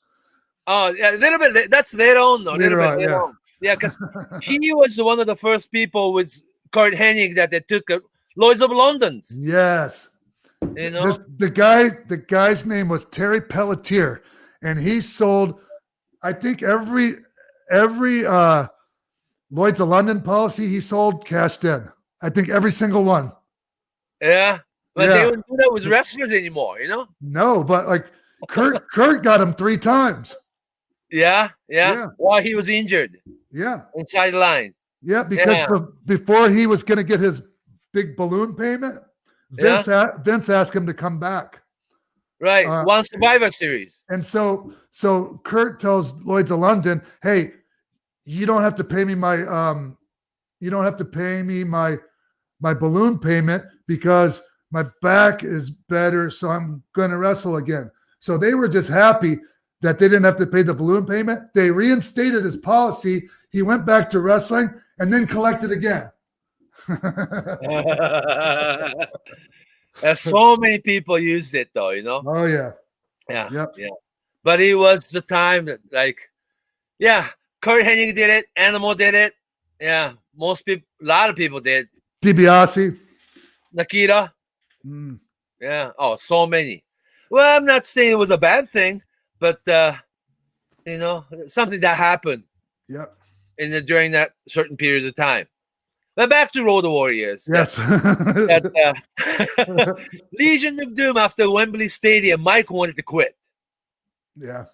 Oh, yeah, a little bit. That's later on, though. Later on. Yeah, because he was one of the first people with Kurt Hennig that they took Lloyd's of London's. Yes. The guy's name was Terry Pelletier, and he sold, I think every Lloyd's of London policy he sold cashed in. I think every single one. Yeah, but they don't do that with wrestlers anymore. No, but like Kurt got him 3 times. Yeah. While he was injured. Yeah. Inside the line. Yeah, because before he was going to get his big balloon payment, Vince asked him to come back. Right. One Survivor Series. And so Kurt tells Lloyd's of London, "Hey, you don't have to pay me my my balloon payment because my back is better, so I'm going to wrestle again." So they were just happy that they didn't have to pay the balloon payment. They reinstated his policy. He went back to wrestling and then collected again. So many people used it, though. Oh yeah. Yeah. But it was the time that, Kurt Hennig did it. Animal did it. Yeah, most people, a lot of people did. DiBiase. Nikita. Yeah. Oh, so many. Well, I'm not saying it was a bad thing, but something that happened. Yep. During that certain period of time. But back to Road Warriors. Yes. Legion of Doom after Wembley Stadium, Mike wanted to quit. Yeah.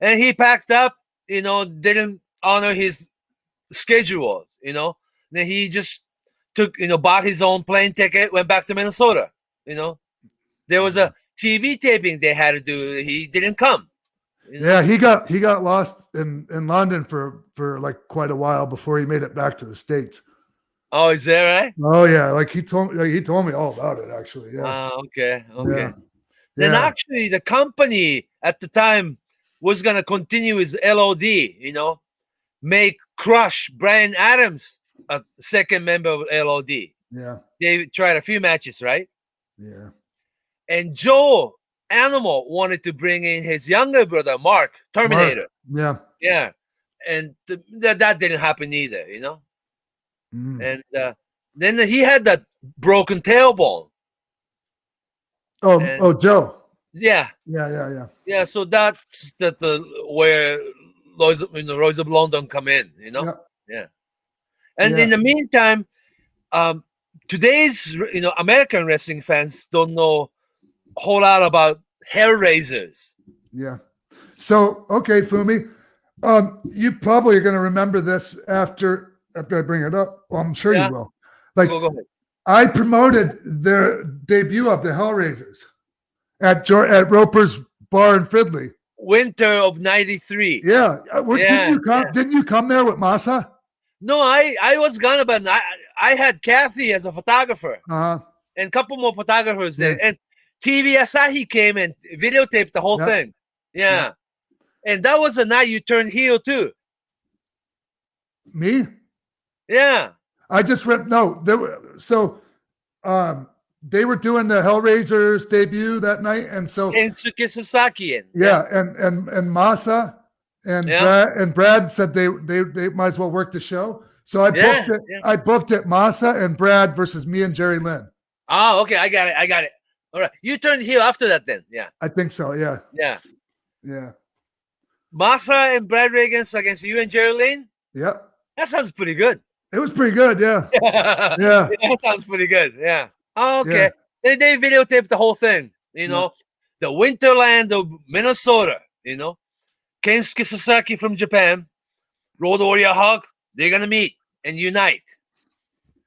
And he packed up, didn't honor his schedule, Then he just took, bought his own plane ticket, went back to Minnesota, There was a TV taping they had to do. He didn't come. Yeah, he got lost in London for like quite a while before he made it back to the States. Oh, is that right? Oh yeah, like he told me all about it actually. Yeah. Okay. Yeah. Then actually the company at the time was gonna continue with LOD, make Crush Brian Adams a second member of LOD. Yeah. They tried a few matches, right? Yeah. And Joe Animal wanted to bring in his younger brother, Mark Terminator. Yeah. Yeah. And that didn't happen either, And then he had that broken tailbone. Joe. Yeah. Yeah. So that's where Lloyd's of London come in, Yeah. And in the meantime, today's American wrestling fans don't know a whole lot about Hellraisers. Yeah. So okay, Fumi, you probably are going to remember this after I bring it up. Well, I'm sure you will. Like, go ahead. I promoted their debut of the Hellraisers at Roper's Bar in Fidley. Winter of '93. Yeah. Didn't you come there with Masa? No, I was gonna, but I had Kathy as a photographer. Uh-huh. And a couple more photographers there. And TV Asahi came and videotaped the whole Yep. thing. Yeah. And that was the night you turned heel too. Me? Yeah. I just read no. They were they were doing the Hellraisers debut that night, and so Kensuke Sasaki. and Masa and Brad said they might as well work the show. So I booked it. Yeah. I booked it. Masa and Brad versus me and Jerry Lynn. Oh, okay. I got it. All right. You turned heel after that then. Yeah. I think so. Yeah. Yeah. Yeah. Masa and Brad Reagans against you and Jerry Lynn? Yep. That sounds pretty good. It was pretty good. Yeah. Yeah. Yeah. That sounds pretty good. Yeah. Oh, okay. Yeah. They videotaped the whole thing. You know, the Winterland of Minnesota. You know, Kensuke Sasaki from Japan, Road Warrior Hawk. They're gonna meet and unite.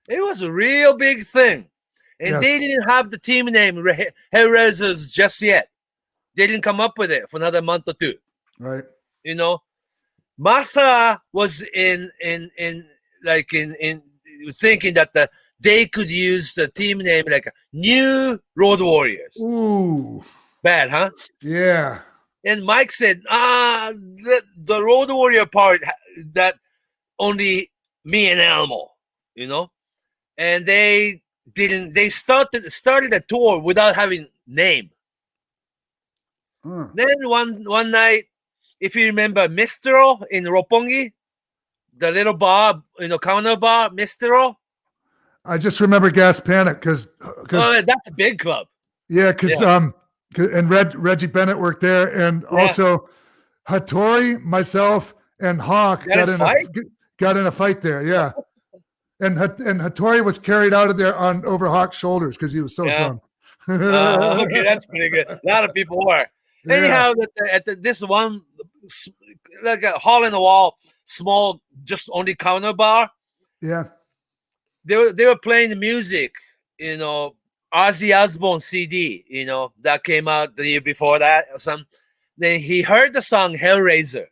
It was a real big thing, and they didn't have the team name Hellraisers just yet. They didn't come up with it for another month or two. Right. You know, Masa was was thinking that they could use the team name like New Road Warriors. Ooh. Bad, huh? Yeah. And Mike said, the Road Warrior part, that only me and Elmo, you know? And they started the tour without having name. Then one night, if you remember Mistero in Roppongi, the little bar, counter bar, Mistero. I just remember Gas Panic because that's a big club. Yeah, because and Reggie Bennett worked there, and also Hattori, myself, and Hawk got in a fight there. Yeah, and Hattori was carried out of there over Hawk's shoulders because he was so drunk. Okay, that's pretty good. A lot of people were. Yeah. Anyhow, this one, like a hole in the wall, small, just only counter bar. Yeah. They were playing the music, Ozzy Osbourne CD, that came out the year before that or something. Then he heard the song Hellraiser.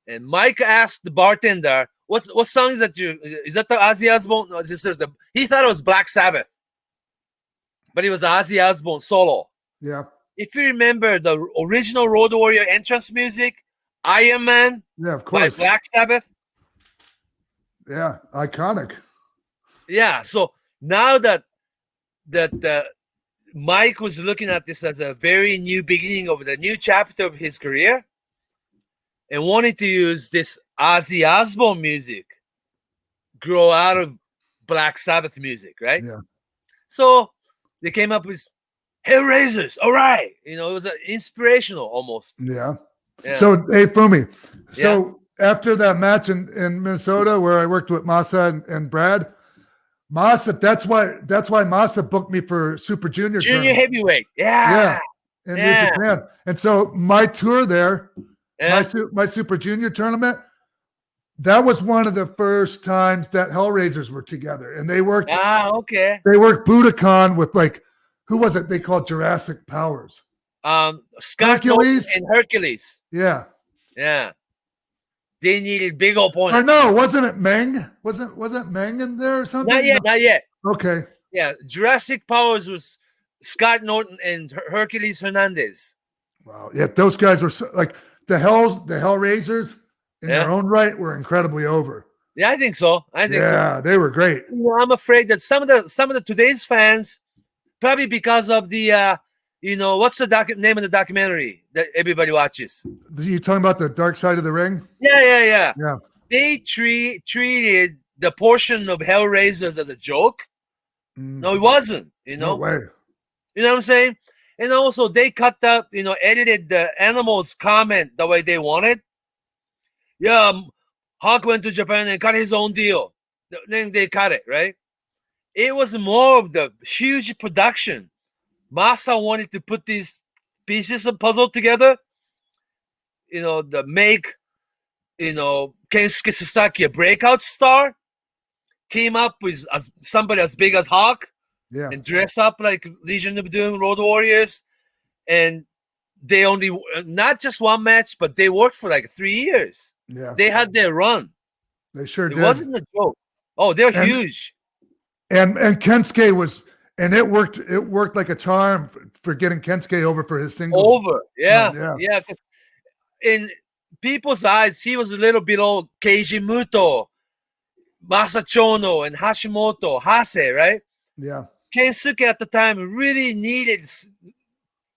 And Mike asked the bartender, what song is that is that the Ozzy Osbourne? No, he thought it was Black Sabbath. But it was the Ozzy Osbourne solo. Yeah. If you remember the original Road Warrior entrance music, Iron Man, yeah, of course, by Black Sabbath. Yeah, iconic. Yeah, so now that Mike was looking at this as a very new beginning of the new chapter of his career and wanted to use this Ozzy Osbourne music grow out of Black Sabbath music, right? Yeah. So they came up with Hellraisers. All right. It was inspirational almost. Yeah. So, hey, Fumi. So after that match in Minnesota where I worked with Masa and Brad, Masa, that's why Masa booked me for Super Junior heavyweight. Yeah. In New Japan. And so my tour there, my Super Junior tournament, that was one of the first times that Hellraisers were together. And they worked They worked Budokan with who was it they called Jurassic Powers? Scott Hercules and Hercules. Yeah. Yeah. They needed big opponents. Or no, wasn't it Meng? Wasn't Meng in there or something? Not yet. Okay. Yeah, Jurassic Powers was Scott Norton and Hercules Hernandez. Wow. Yeah, those guys were the Hellraisers in their own right were incredibly over. Yeah, I think so. Yeah, they were great. I'm afraid that some of the today's fans, probably because of the what's the name of the documentary that everybody watches? You talking about the Dark Side of the Ring? Yeah. They treated the portion of Hellraisers as a joke. No, it wasn't. No way. You know what I'm saying? And also they cut out, edited the Animals comment the way they wanted. Yeah, Hawk went to Japan and cut his own deal. Then they cut it, right? It was more of the huge production. Masa wanted to put these pieces of puzzle together, the make, Kensuke Sasaki a breakout star, team up with somebody as big as Hawk, and dress up like Legion of Doom, Road Warriors, and they only not just one match, but they worked for 3 years. Yeah, they had their run. They sure did. It wasn't a joke. Oh, they're huge. And Kensuke was And it worked. It worked like a charm for getting Kensuke over for his singles. Over. Yeah. run, Yeah. In people's eyes, he was a little below Keiji Muto, Masachono, and Hashimoto, Hase, right? Yeah. Kensuke at the time really needed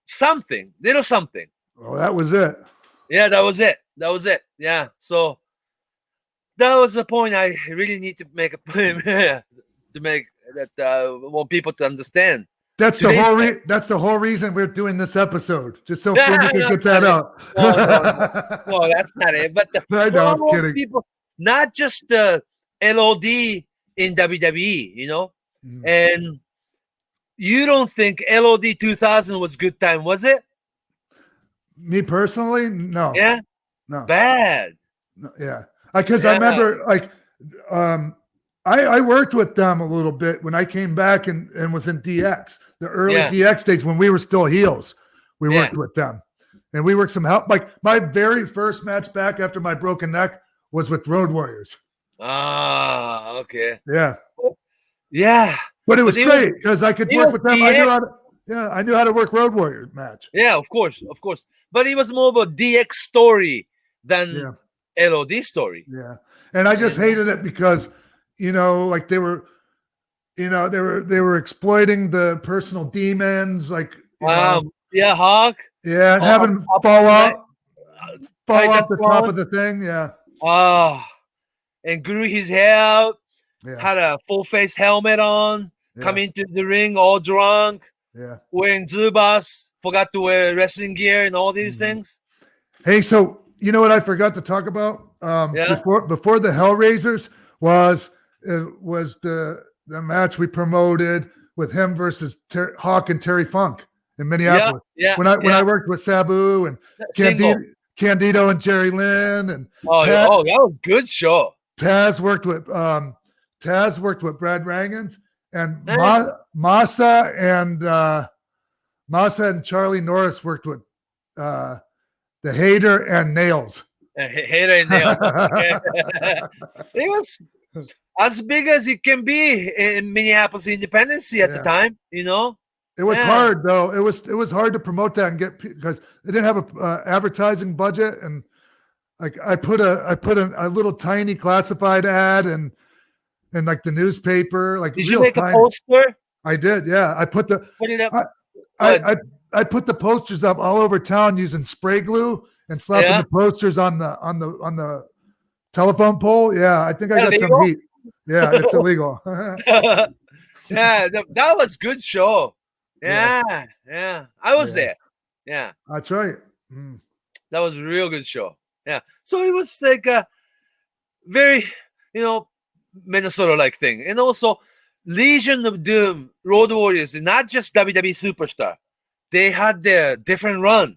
something, little something. Well, that was it. Yeah, that was it. That was it. Yeah. So that was the point I really need to make to make that want people to understand. That's Today- that's the whole reason we're doing this episode, just so No, Fumi can no, get that no, out. No, that's not it. But I know, I'm normal kidding. people, not just the LOD in WWE, you know. Mm. And you don't think LOD 2000 was good time, was it? Me personally, no. Yeah, No. bad. No, yeah. Because I remember, like, I worked with them a little bit when I came back and was in DX, the early DX days when we were still heels. We worked with them, and we worked some help. Like my very first match back after my broken neck was with Road Warriors. Ah, okay. Yeah. Yeah. But it was great because I could work with them. I knew how to work Road Warrior match. Yeah, of course. But it was more of a DX story than LOD story. Yeah. And I just hated it because, like they were exploiting the personal demons, like Hawk. Yeah, and having fall off the top of the thing. Yeah. And grew his hair out. Yeah. Had a full face helmet on. Come into the ring all drunk. Yeah. Wearing Zubaz. Forgot to wear wrestling gear and all these things. Hey, so you know what I forgot to talk about? Before the Hellraisers was the match we promoted with him versus Hawk and Terry Funk in Minneapolis. Yeah. When I worked with Sabu and Candido and Jerry Lynn and that was a good show. Taz worked with Brad Rangans and Masa and Charlie Norris worked with the Hater and Nails. Hater and Nails. It was as big as it can be in Minneapolis Independence at the time, It was hard though. It was hard to promote that and get, because they didn't have a advertising budget, and like I put a little tiny classified ad and like the newspaper. Like, did you make a poster? I did. Yeah, I put it up. I put the posters up all over town using spray glue and slapping the posters on the telephone pole. Yeah, I think I got some heat. Yeah, it's illegal. That was good show. Yeah. I was there. Yeah. That's right. That was a real good show. Yeah. So it was like a very, Minnesota-like thing. And also Legion of Doom, Road Warriors, not just WWE Superstar. They had their different run,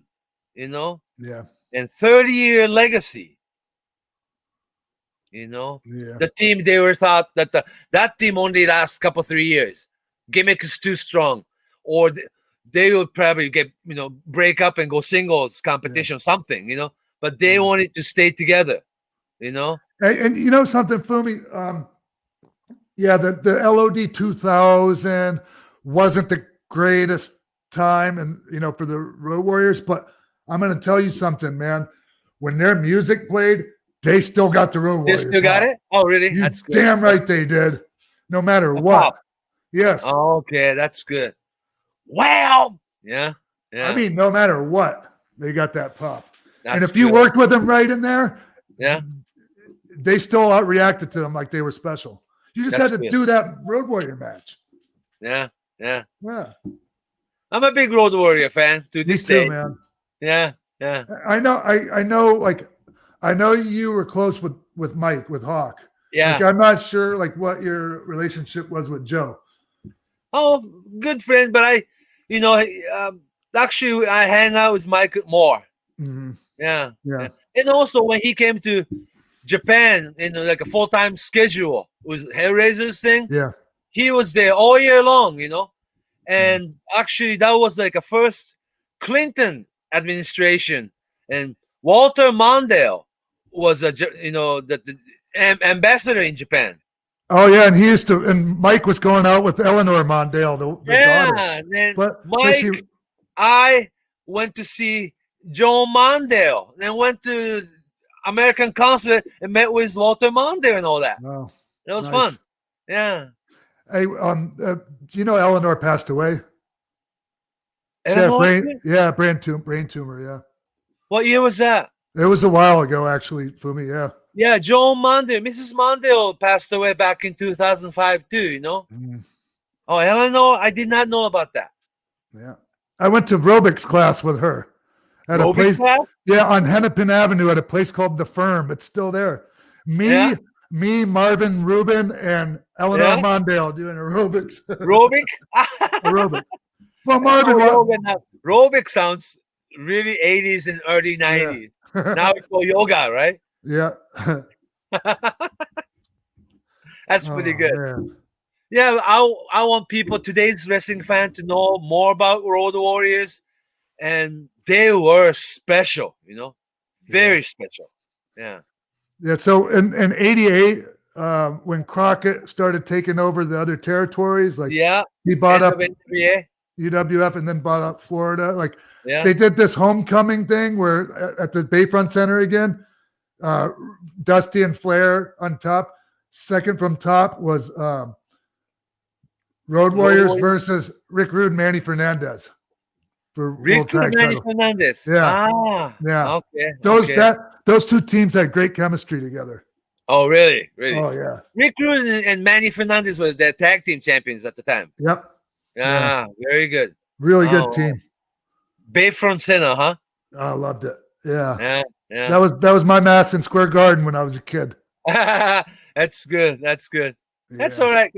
Yeah. And 30-year legacy. The team, they were thought that that team only lasts a couple 3 years. Gimmick is too strong, or they would probably get break up and go singles competition, something, But they wanted to stay together, And you know something, Fumi? The LOD 2000 wasn't the greatest time, and for the Road Warriors, but I'm going to tell you something, man. When their music played, they still got the Road Warriors. They still got it? Oh, really? That's good. Damn right they did. No matter what. Pop. Yes. Oh, okay, that's good. Wow. Yeah. I mean, no matter what, they got that pop. That's and if you worked with them right in there, they still reacted to them like they were special. You just had to do that Road Warrior match. Yeah. I'm a big Road Warrior fan to this day. Me too, man. Yeah. I know you were close with Mike, with Hawk. Yeah. Like, I'm not sure what your relationship was with Joe. Oh, good friend, but actually I hang out with Mike more. Mm-hmm. Yeah. And also when he came to Japan in like a full-time schedule with Hellraisers thing, he was there all year long, And actually that was like a first Clinton administration, and Walter Mondale was the ambassador in Japan. Oh yeah, and he used to, and Mike was going out with Eleanor Mondale, the daughter. Yeah. Then But Mike, she, I went to see Joe Mondale. Then went to American Consulate and met with Walter Mondale and all that. oh, It was nice. fun. Yeah. Hey, do you know Eleanor passed away? She had Eleanor? brain tumor. Yeah, What year was that? it was a while ago, actually, Fumi. Yeah. Yeah, Joan Mondale. Mrs. Mondale passed away back in 2005 too, you know? Mm, Oh, Eleanor, I did not know about that. yeah. I went to aerobics class with her at a Aerobic place. class? Yeah, on Hennepin Avenue at a place called The Firm. It's still there. Yeah. Me, Marvin Rubin, and Eleanor Yeah. Mondale doing aerobics. Aerobic? Aerobic. Well, That's Marvin, all yoga now. Aerobic sounds really 80s and early 90s. Now it's called yoga, right? yeah. That's pretty good. Man. Yeah, I want people, today's wrestling fan, to know more about Road Warriors, and they were special, you know, very special. Yeah. Yeah. So in '88, when Crockett started taking over the other territories, like Yeah. he bought up NWA. UWF and then bought up Florida. Like Yeah. they did this homecoming thing where at the Bayfront Center again, Dusty and Flair on top. Second from top was Road Warriors versus Rick Rude, Manny Fernandez for World Rick Tag Manny Title. Fernandez. Yeah. Ah. Yeah. Okay. Those two teams had great chemistry together. Oh, really? Really? Oh yeah. Rick Rude and Manny Fernandez were the tag team champions at the time. Yep. Ah, very good. Really good team. Bayfront Center, huh? I loved it. Yeah. Yeah. That was my Madison Square Garden when I was a kid. That's good. That's good. Yeah. That's all right.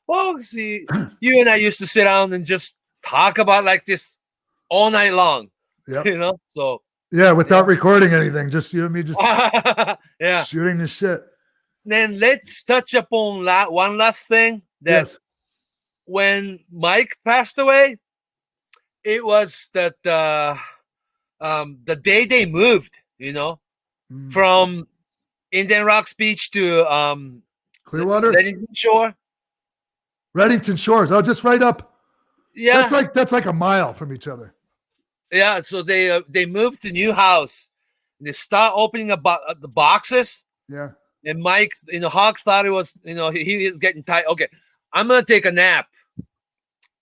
Well, see, you and I used to sit down and just talk about like this all night long. Yep. You know? So yeah, without recording anything, just you and me just yeah. shooting the shit. Then let's touch upon one last thing that when Mike passed away, it was that the day they moved, you know, from Indian Rocks Beach to Clearwater, Reddington Shore. Reddington Shores. Oh, just right up. Yeah, that's like a mile from each other. Yeah, so they moved to new house. And they start opening the boxes. Yeah. And Mike, Hawk thought it was, he was getting tired. Okay, I'm gonna take a nap.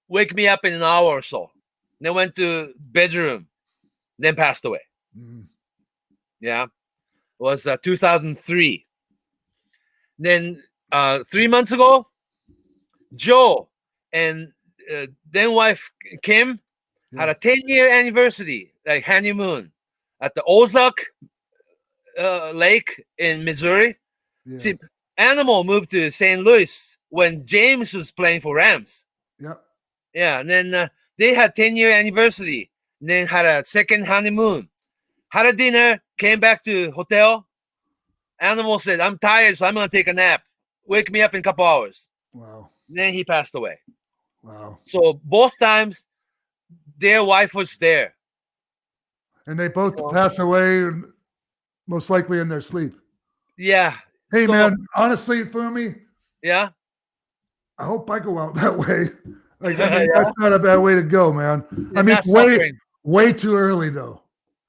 Wake me up in an hour or so. Then went to bedroom. Then passed away. Yeah, it was 2003. Then 3 months ago, Joe and then wife Kim had a 10-year anniversary, like honeymoon, at the Ozark Lake in Missouri. Yeah. See, Animal moved to St. Louis when James was playing for Rams. Yep. Yeah, and then they had 10-year anniversary. And then had a second honeymoon. Had a dinner, came back to hotel. Animal said, I'm tired, so I'm going to take a nap. Wake me up in a couple hours. Wow. And then he passed away. Wow. So both times, their wife was there. And they both passed away, most likely in their sleep. Yeah. Hey, man, honestly, Fumi. Yeah. I hope I go out that way. Like, that's not a bad way to go, man. You're I mean, way too early, though.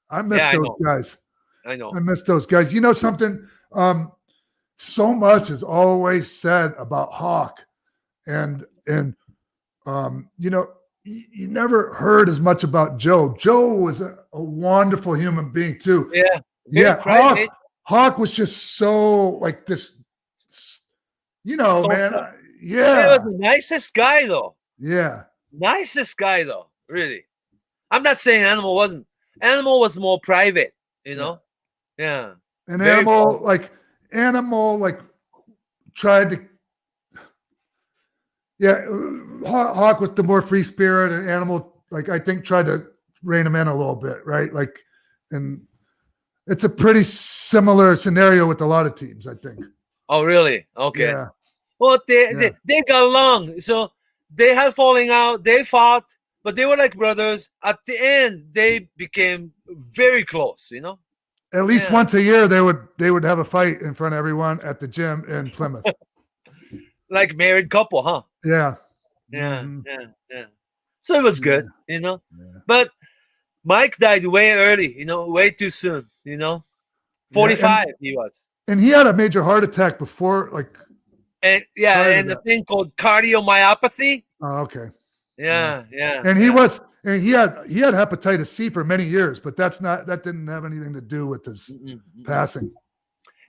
I miss those guys. I know. I miss those guys. You know something? So much is always said about Hawk, and you never heard as much about Joe. Joe was a wonderful human being too. Yeah. Hawk was just so like this, man. He was the nicest guy, though. Yeah. Nicest guy, though. Really. I'm not saying Animal wasn't. Animal was more private, you know? Yeah. And Animal tried to. Yeah. Hawk was the more free spirit, and Animal, I think, tried to rein him in a little bit, right? And it's a pretty similar scenario with a lot of teams, I think. Oh, really? Okay. Yeah. Well, they got along. So they had falling out. They fought, but they were like brothers. At the end, they became very close, you know? At least once a year, they would have a fight in front of everyone at the gym in Plymouth. like married couple, huh? Yeah. Yeah, Mhm. yeah. So it was good, Yeah. But Mike died way early, way too soon, Yeah, 45 he was. and he had a major heart attack before, like And prior to and the that. thing called cardiomyopathy. Oh, okay. Yeah. And he Yeah. was, and he had hepatitis C for many years, but that didn't have anything to do with his passing.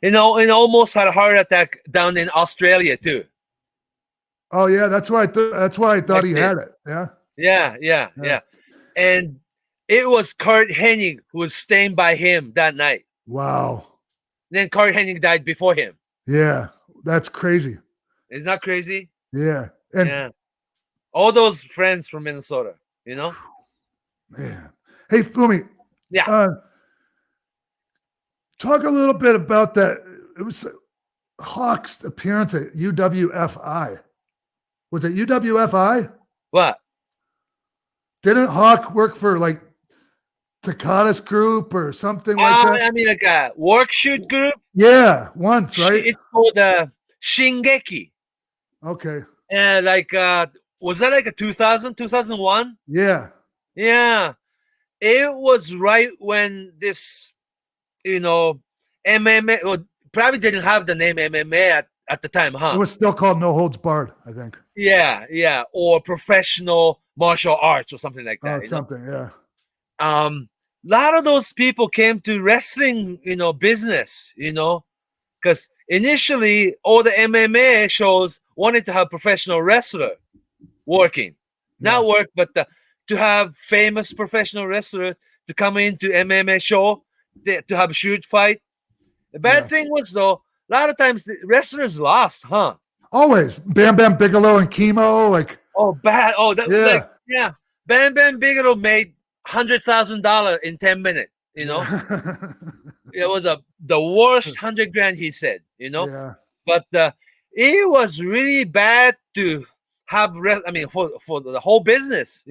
And almost had a heart attack down in Australia too. Oh yeah, that's why I thought he had it. Yeah. Yeah. And it was Kurt Hennig who was staying by him that night. Wow. Then Kurt Hennig died before him. Yeah, that's crazy. Isn't that crazy? Yeah. And yeah. All those friends from Minnesota, man. Hey, Fumi. Yeah. Talk a little bit about that. It was Hawk's appearance at UWFI. Was it UWFI? What? Didn't Hawk work for like Takata's group or something like that? I mean, like a work shoot group. Yeah, once, right? It's called Shingeki. Okay. And was that like a 2001? Yeah. Yeah. It was right when this, MMA, well, probably didn't have the name MMA at the time, huh? It was still called No Holds Barred, I think. Yeah. Or professional martial arts or something like that. Yeah. A lot of those people came to wrestling, business, because initially all the MMA shows wanted to have professional wrestler working, not work, but to have famous professional wrestler to come into MMA show to have a shoot fight. The bad thing was though, a lot of times the wrestlers lost, huh? Always Bam Bam Bigelow and Chemo, like bad. Bam Bam Bigelow made $100,000 in 10 minutes. It was the worst $100,000 he said. Yeah. But it was really bad to have. For the whole business.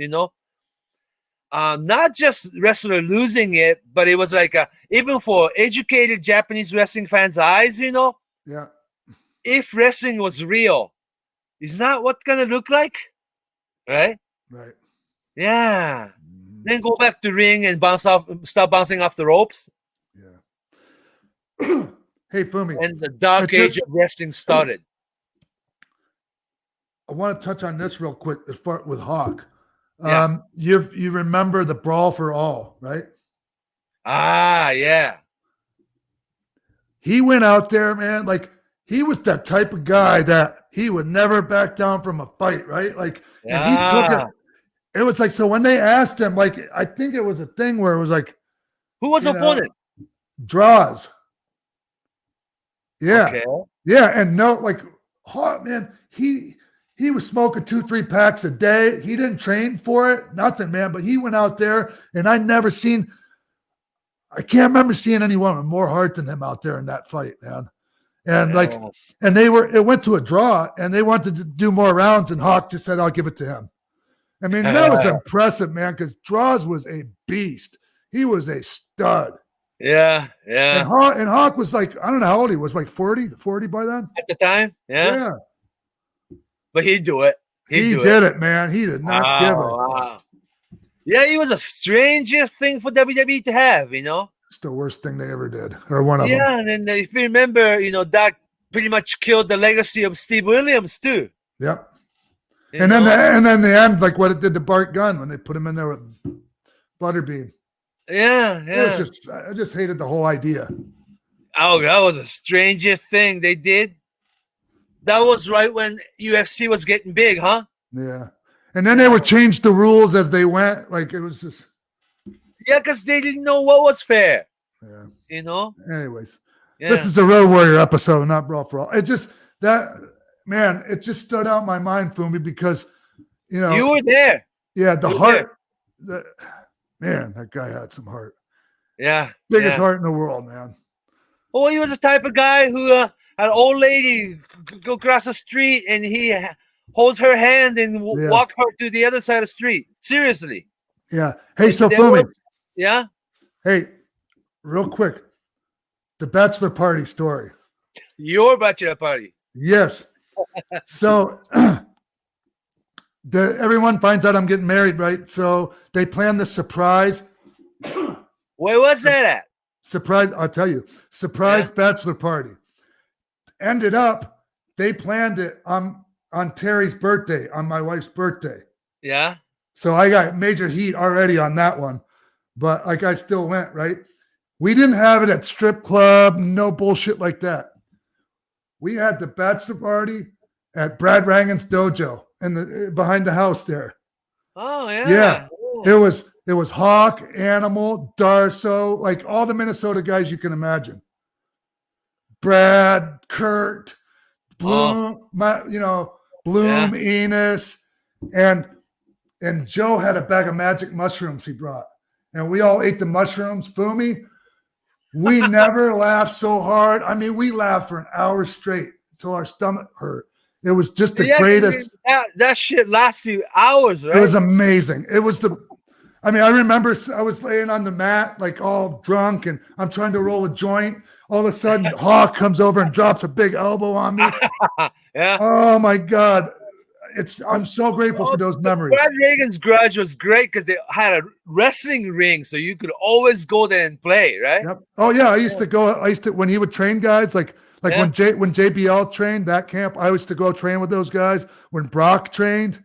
Not just wrestler losing it, but it was like even for educated Japanese wrestling fans' eyes. Yeah. If wrestling was real, is not what gonna look like, right? Right. Yeah. Then go back to ring and start bouncing off the ropes. Yeah. Hey, Fumi. And the dark age of wrestling started. I want to touch on this real quick with Hawk. Yeah. You remember the Brawl for All, right? Yeah. He went out there, man, like he was that type of guy that he would never back down from a fight, right? Like, and he took it. It was like, so when they asked him, like, I think it was a thing where it was like, who was the opponent? Draws. Yeah. Okay. Yeah. And no, like, Hawk, man, he was smoking 2-3 packs a day. He didn't train for it, nothing, man. But he went out there, and I can't remember seeing anyone with more heart than him out there in that fight, man. And it went to a draw, and they wanted to do more rounds, and Hawk just said, "I'll give it to him." I mean, that was impressive, man, because Draws was a beast. He was a stud. Yeah. And Hawk was like, I don't know how old he was, like 40 by then? At the time? Yeah. But he'd do it. He did it, man. He did not give it. Wow. Yeah, he was the strangest thing for WWE to have, It's the worst thing they ever did, or one of them. Yeah, and then if you remember, that pretty much killed the legacy of Steve Williams, too. Yep. And then the end, like what it did to Bart Gunn when they put him in there with Butterbean. Yeah. I just hated the whole idea. Oh, that was the strangest thing they did. That was right when UFC was getting big, huh? Yeah. And then they would change the rules as they went. Like, it was just. Yeah, because they didn't know what was fair. Yeah. Anyways, this is a Road Warrior episode, not Brawl for All. It just, it just stood out in my mind, Fumi, because, you were there. Yeah, the heart. That guy had some heart. Yeah. Biggest heart in the world, man. Well, he was the type of guy who had an old lady go across the street and he holds her hand and walk her to the other side of the street. Seriously. Yeah. Hey, so Fumi. Yeah. Hey, real quick. The bachelor party story. Your bachelor party. Yes. So everyone finds out I'm getting married, right? So they plan this surprise. Where was that at? Surprise, I'll tell you. Surprise bachelor party. Ended up, they planned it on Terry's birthday, on my wife's birthday. Yeah. So I got major heat already on that one. But like I still went, right? We didn't have it at strip club, no bullshit like that. We had the bachelor party at Brad Rangan's dojo behind the house there. Oh yeah. Yeah. Oh. It was Hawk, Animal, Darso, like all the Minnesota guys you can imagine. Brad, Kurt, Bloom, Bloom, Enos, and Joe had a bag of magic mushrooms he brought. And we all ate the mushrooms. Fumi, we never laughed so hard. I mean, we laughed for an hour straight until our stomach hurt. It was just the greatest. That shit lasted hours, right? It was amazing. I remember I was laying on the mat, like all drunk, and I'm trying to roll a joint. All of a sudden, Hawk comes over and drops a big elbow on me. Yeah. Oh my God. I'm so grateful for those memories. Brad Reagan's garage was great because they had a wrestling ring, so you could always go there and play, right? Yep. Oh yeah, I used to when he would train guys, like when JBL trained that camp, I used to go train with those guys. When Brock trained,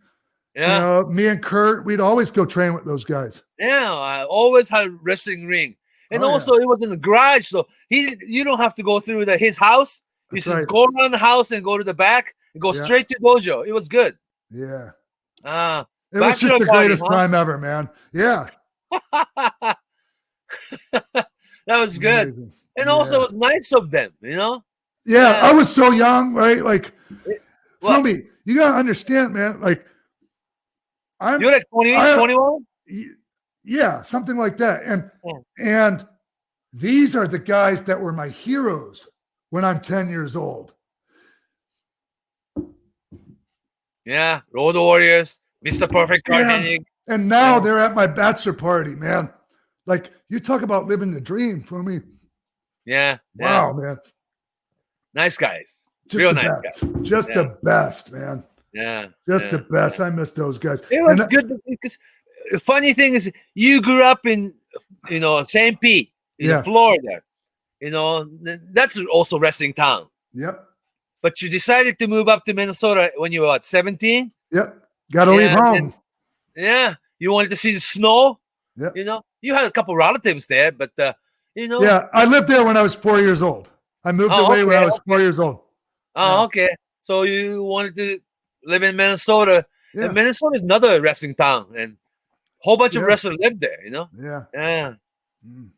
me and Kurt, we'd always go train with those guys. Yeah, I always had a wrestling ring, and also it was in the garage, so you don't have to go through his house. You should go around the house and go to the back. Go straight to dojo. It was good. Yeah. It was just the greatest time ever, man. Yeah. That was good. Amazing. And also it was nice of them, Yeah, I was so young, right? Like, Fumi, you gotta understand, man. Like, you're like 21? Yeah, something like that. And these are the guys that were my heroes when I'm 10 years old. Yeah, Road Warriors, Mr. Perfect Gardening. And now they're at my bachelor party, man. Like, you talk about living the dream for me. Yeah. Wow, man. Nice guys. Just real nice guys. Just the best, man. Yeah. Just the best. I miss those guys. It was good because the funny thing is you grew up in, St. Pete, in Florida. That's also wrestling town. Yep. But you decided to move up to Minnesota when you were 17? Yep. Got to leave home. You wanted to see the snow? Yep. You had a couple relatives there, but, Yeah, I lived there when I was 4 years old. I moved away when I was 4 years old. Oh, okay. So you wanted to live in Minnesota. Yeah. And Minnesota is another wrestling town. And a whole bunch of wrestlers live there, Yeah. Yeah.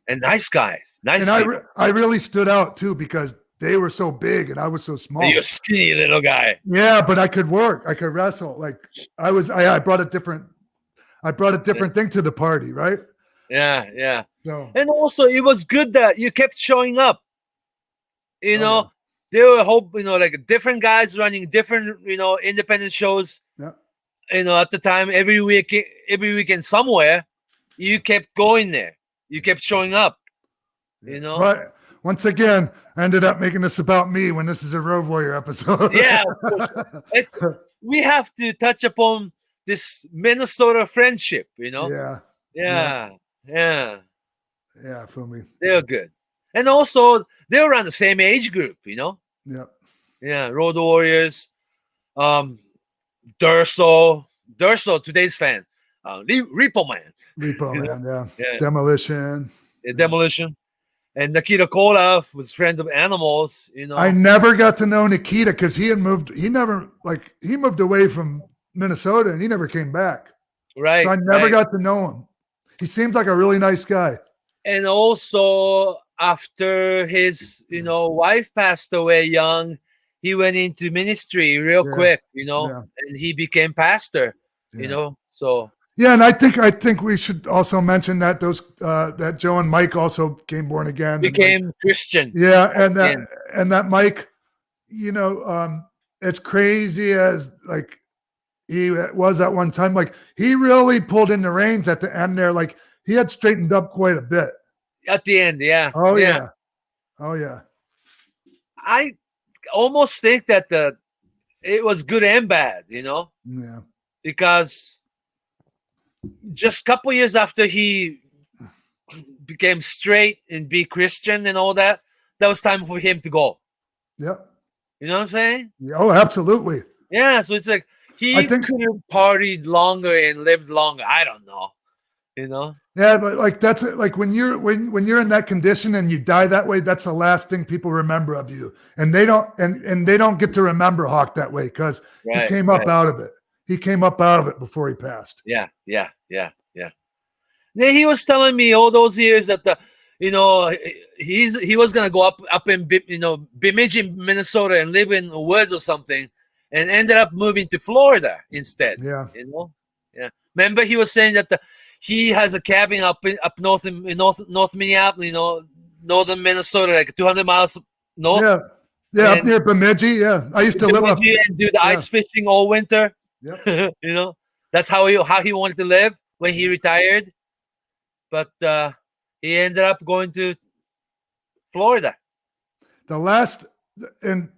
And nice guys. And I really stood out, too, because they were so big and I was so small. You're a skinny little guy. Yeah, but I could work. I could wrestle. Like I brought a different thing to the party, right? Yeah. So. And also it was good that you kept showing up. There were like different guys running different, independent shows. Yeah. At the time, every weekend somewhere, you kept going there. You kept showing up. But once again, I ended up making this about me when this is a Road Warrior episode. Yeah. We have to touch upon this Minnesota friendship, Yeah. Yeah, Fumi. They're good. And also, they were around the same age group, Yeah. Yeah, Road Warriors, Durso, today's fan, Repo Man. Yeah. Demolition. Demolition. And Nikita Koloff was friend of Animals, I never got to know Nikita because he moved away from Minnesota and he never came back. Right. So I never got to know him. He seems like a really nice guy. And also after his, wife passed away young, he went into ministry real quick, and he became pastor, so. Yeah, and I think we should also mention that that Joe and Mike also became born again. Became Christian. Yeah, and that Mike, as crazy as like he was at one time, like he really pulled in the reins at the end there. Like he had straightened up quite a bit. At the end, yeah. Oh yeah. I almost think that it was good and bad, Yeah. because just a couple years after he became straight and be Christian and all that, that was time for him to go. Yep. You know what I'm saying? Yeah. Oh, absolutely. Yeah. So it's like I he think- could have partied longer and lived longer. I don't know. Yeah, but like that's like when you're in that condition and you die that way, that's the last thing people remember of you, and they don't get to remember Hawk that way because he came up out of it. He came up out of it before he passed. Yeah. Then he was telling me all those years that he was gonna go up in Bemidji, Minnesota, and live in the woods or something, and ended up moving to Florida instead. Yeah. Yeah. Remember, he was saying that he has a cabin up north in North Minneapolis, northern Minnesota, like 200 miles north. Yeah, up near Bemidji. Yeah, I used to live up and do the ice fishing all winter. Yep. That's how he wanted to live when he retired. But he ended up going to Florida. And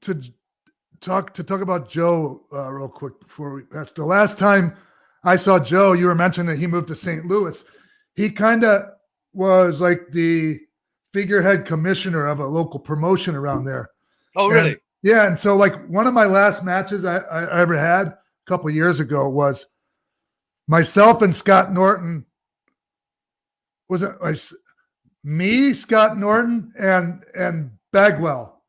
to talk about Joe real quick before we pass. The last time I saw Joe, you were mentioning that he moved to St. Louis. He kind of was like the figurehead commissioner of a local promotion around there. Oh, really? Yeah. And so like one of my last matches I ever had a couple of years ago was myself and Scott Norton. Was it me, Scott Norton, and Bagwell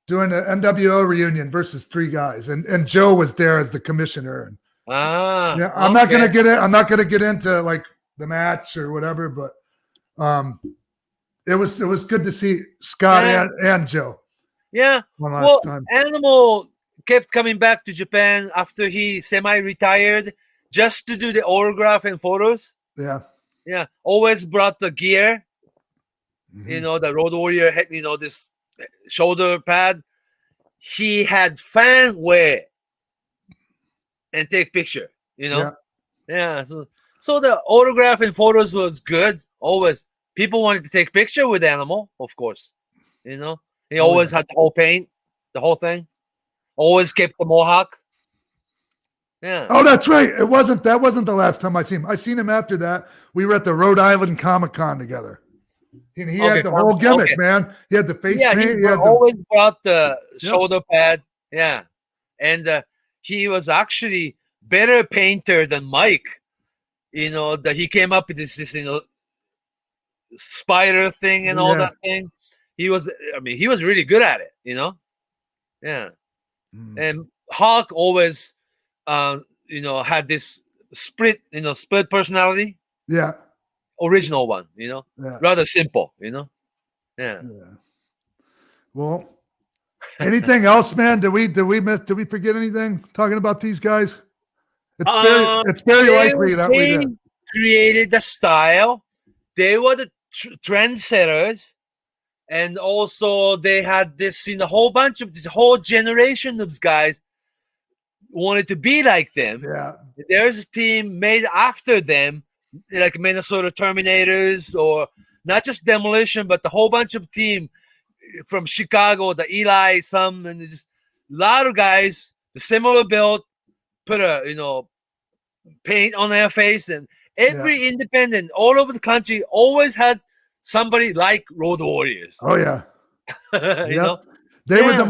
doing the NWO reunion versus 3 guys, and Joe was there as the commissioner. And I'm not gonna get in. I'm not gonna get into like the match or whatever, but it was good to see Scott and Joe. Yeah. One last time. Animal kept coming back to Japan after he semi-retired just to do the autograph and photos. Yeah. Yeah. Always brought the gear. Mm-hmm. The Road Warrior head, this shoulder pad. He had fan wear and take picture, Yeah. So the autograph and photos was good. Always people wanted to take picture with Animal, of course. He always had the whole paint, the whole thing. Always kept the mohawk. Yeah. Oh, that's right. That wasn't the last time I seen him. I seen him after that. We were at the Rhode Island Comic-Con together. And he had the whole gimmick, man. He had the face paint. He always brought the shoulder pad. Yeah. And he was actually better painter than Mike. That he came up with this spider thing and all that thing. He was really good at it, Yeah. And Hawk always had this split personality. Yeah. Original one, rather simple, Yeah. Well, anything else, man? Did we forget anything talking about these guys? It's very likely that we did. Created the style. They were the trendsetters, and also they had this whole generation of guys wanted to be like them. Yeah. There's a team made after them, like Minnesota Terminators, or not just Demolition, but the whole bunch of team from Chicago, the Eli, and just a lot of guys, the similar build, put a paint on their face, and every independent all over the country always had somebody like Road Warriors. Oh yeah. They were the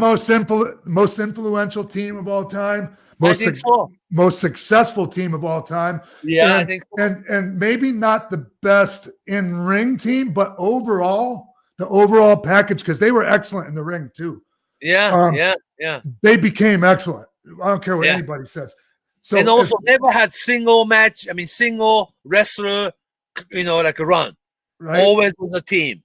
most influential team of all time. Most successful team of all time. Yeah, I think so. And maybe not the best in-ring team, but the overall package, because they were excellent in the ring too. Yeah. They became excellent. I don't care what anybody says. So and also never had single wrestler, like a run. Right. Always was a team.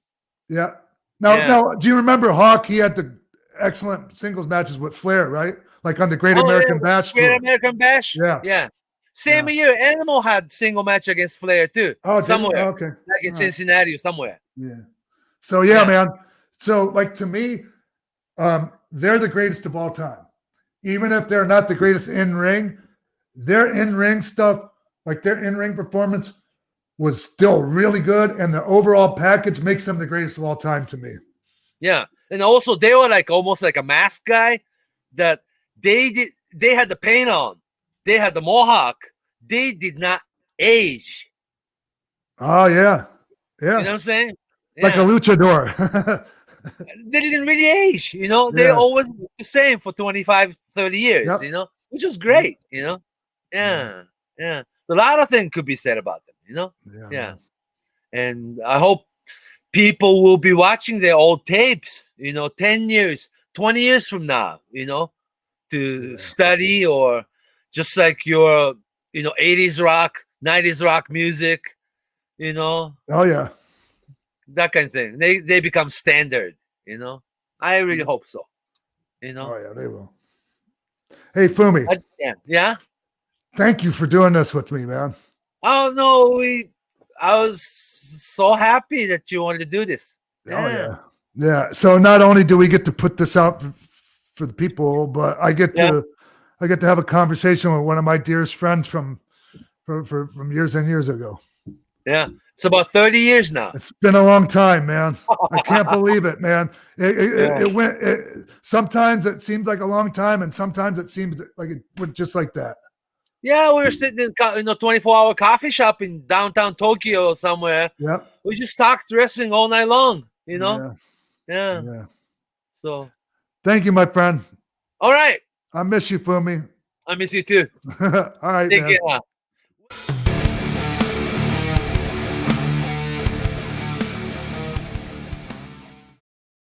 Yeah. Now, do you remember Hawk? He had the excellent singles matches with Flair, right? Like on the Great American Bash. Great American Bash? Yeah. Same year, Animal had single match against Flair too. Oh, somewhere. Okay. Like in Cincinnati or somewhere. Yeah. So man. So like to me, they're the greatest of all time. Even if they're not the greatest in ring, their in ring stuff, like their in ring performance, was still really good, and the overall package makes them the greatest of all time to me. Yeah, and also they were like almost like a mask guy that They had the paint on. They had the mohawk. They did not age. Oh yeah, yeah. You know what I'm saying? Like a Yeah. luchador. They didn't really age, you know. They Yeah. always looked the same for 25, 30 years, Yep. you know, which was great, you know. Yeah. Yeah. A lot of things could be said about them, you know. Yeah. Yeah. And I hope people will be watching their old tapes, you know, 10 years, 20 years from now, you know, to study, or just like your, you know, 80s rock, 90s rock music, you know, Oh yeah. that kind of thing. They become standard, you know. I really hope so, you know. Oh yeah, they will. Hey Fumi, Yeah. Yeah. thank you for doing this with me, man. Oh no, I was so happy that you wanted to do this. Oh yeah. Yeah. So not only do we get to put this out for the people, but I get to have a conversation with one of my dearest friends from years and years ago. Yeah. It's about 30 years now. It's been a long time, man. I can't believe it, man. It went. Sometimes it seems like a long time, and sometimes it seems like it went just like that. Yeah, we were sitting in 24-hour coffee shop in downtown Tokyo or somewhere. Yep. We just talked wrestling all night long, you know. Yeah. So thank you, my friend. all right. I miss you, Fumi. I miss you too. All right, Take man. care.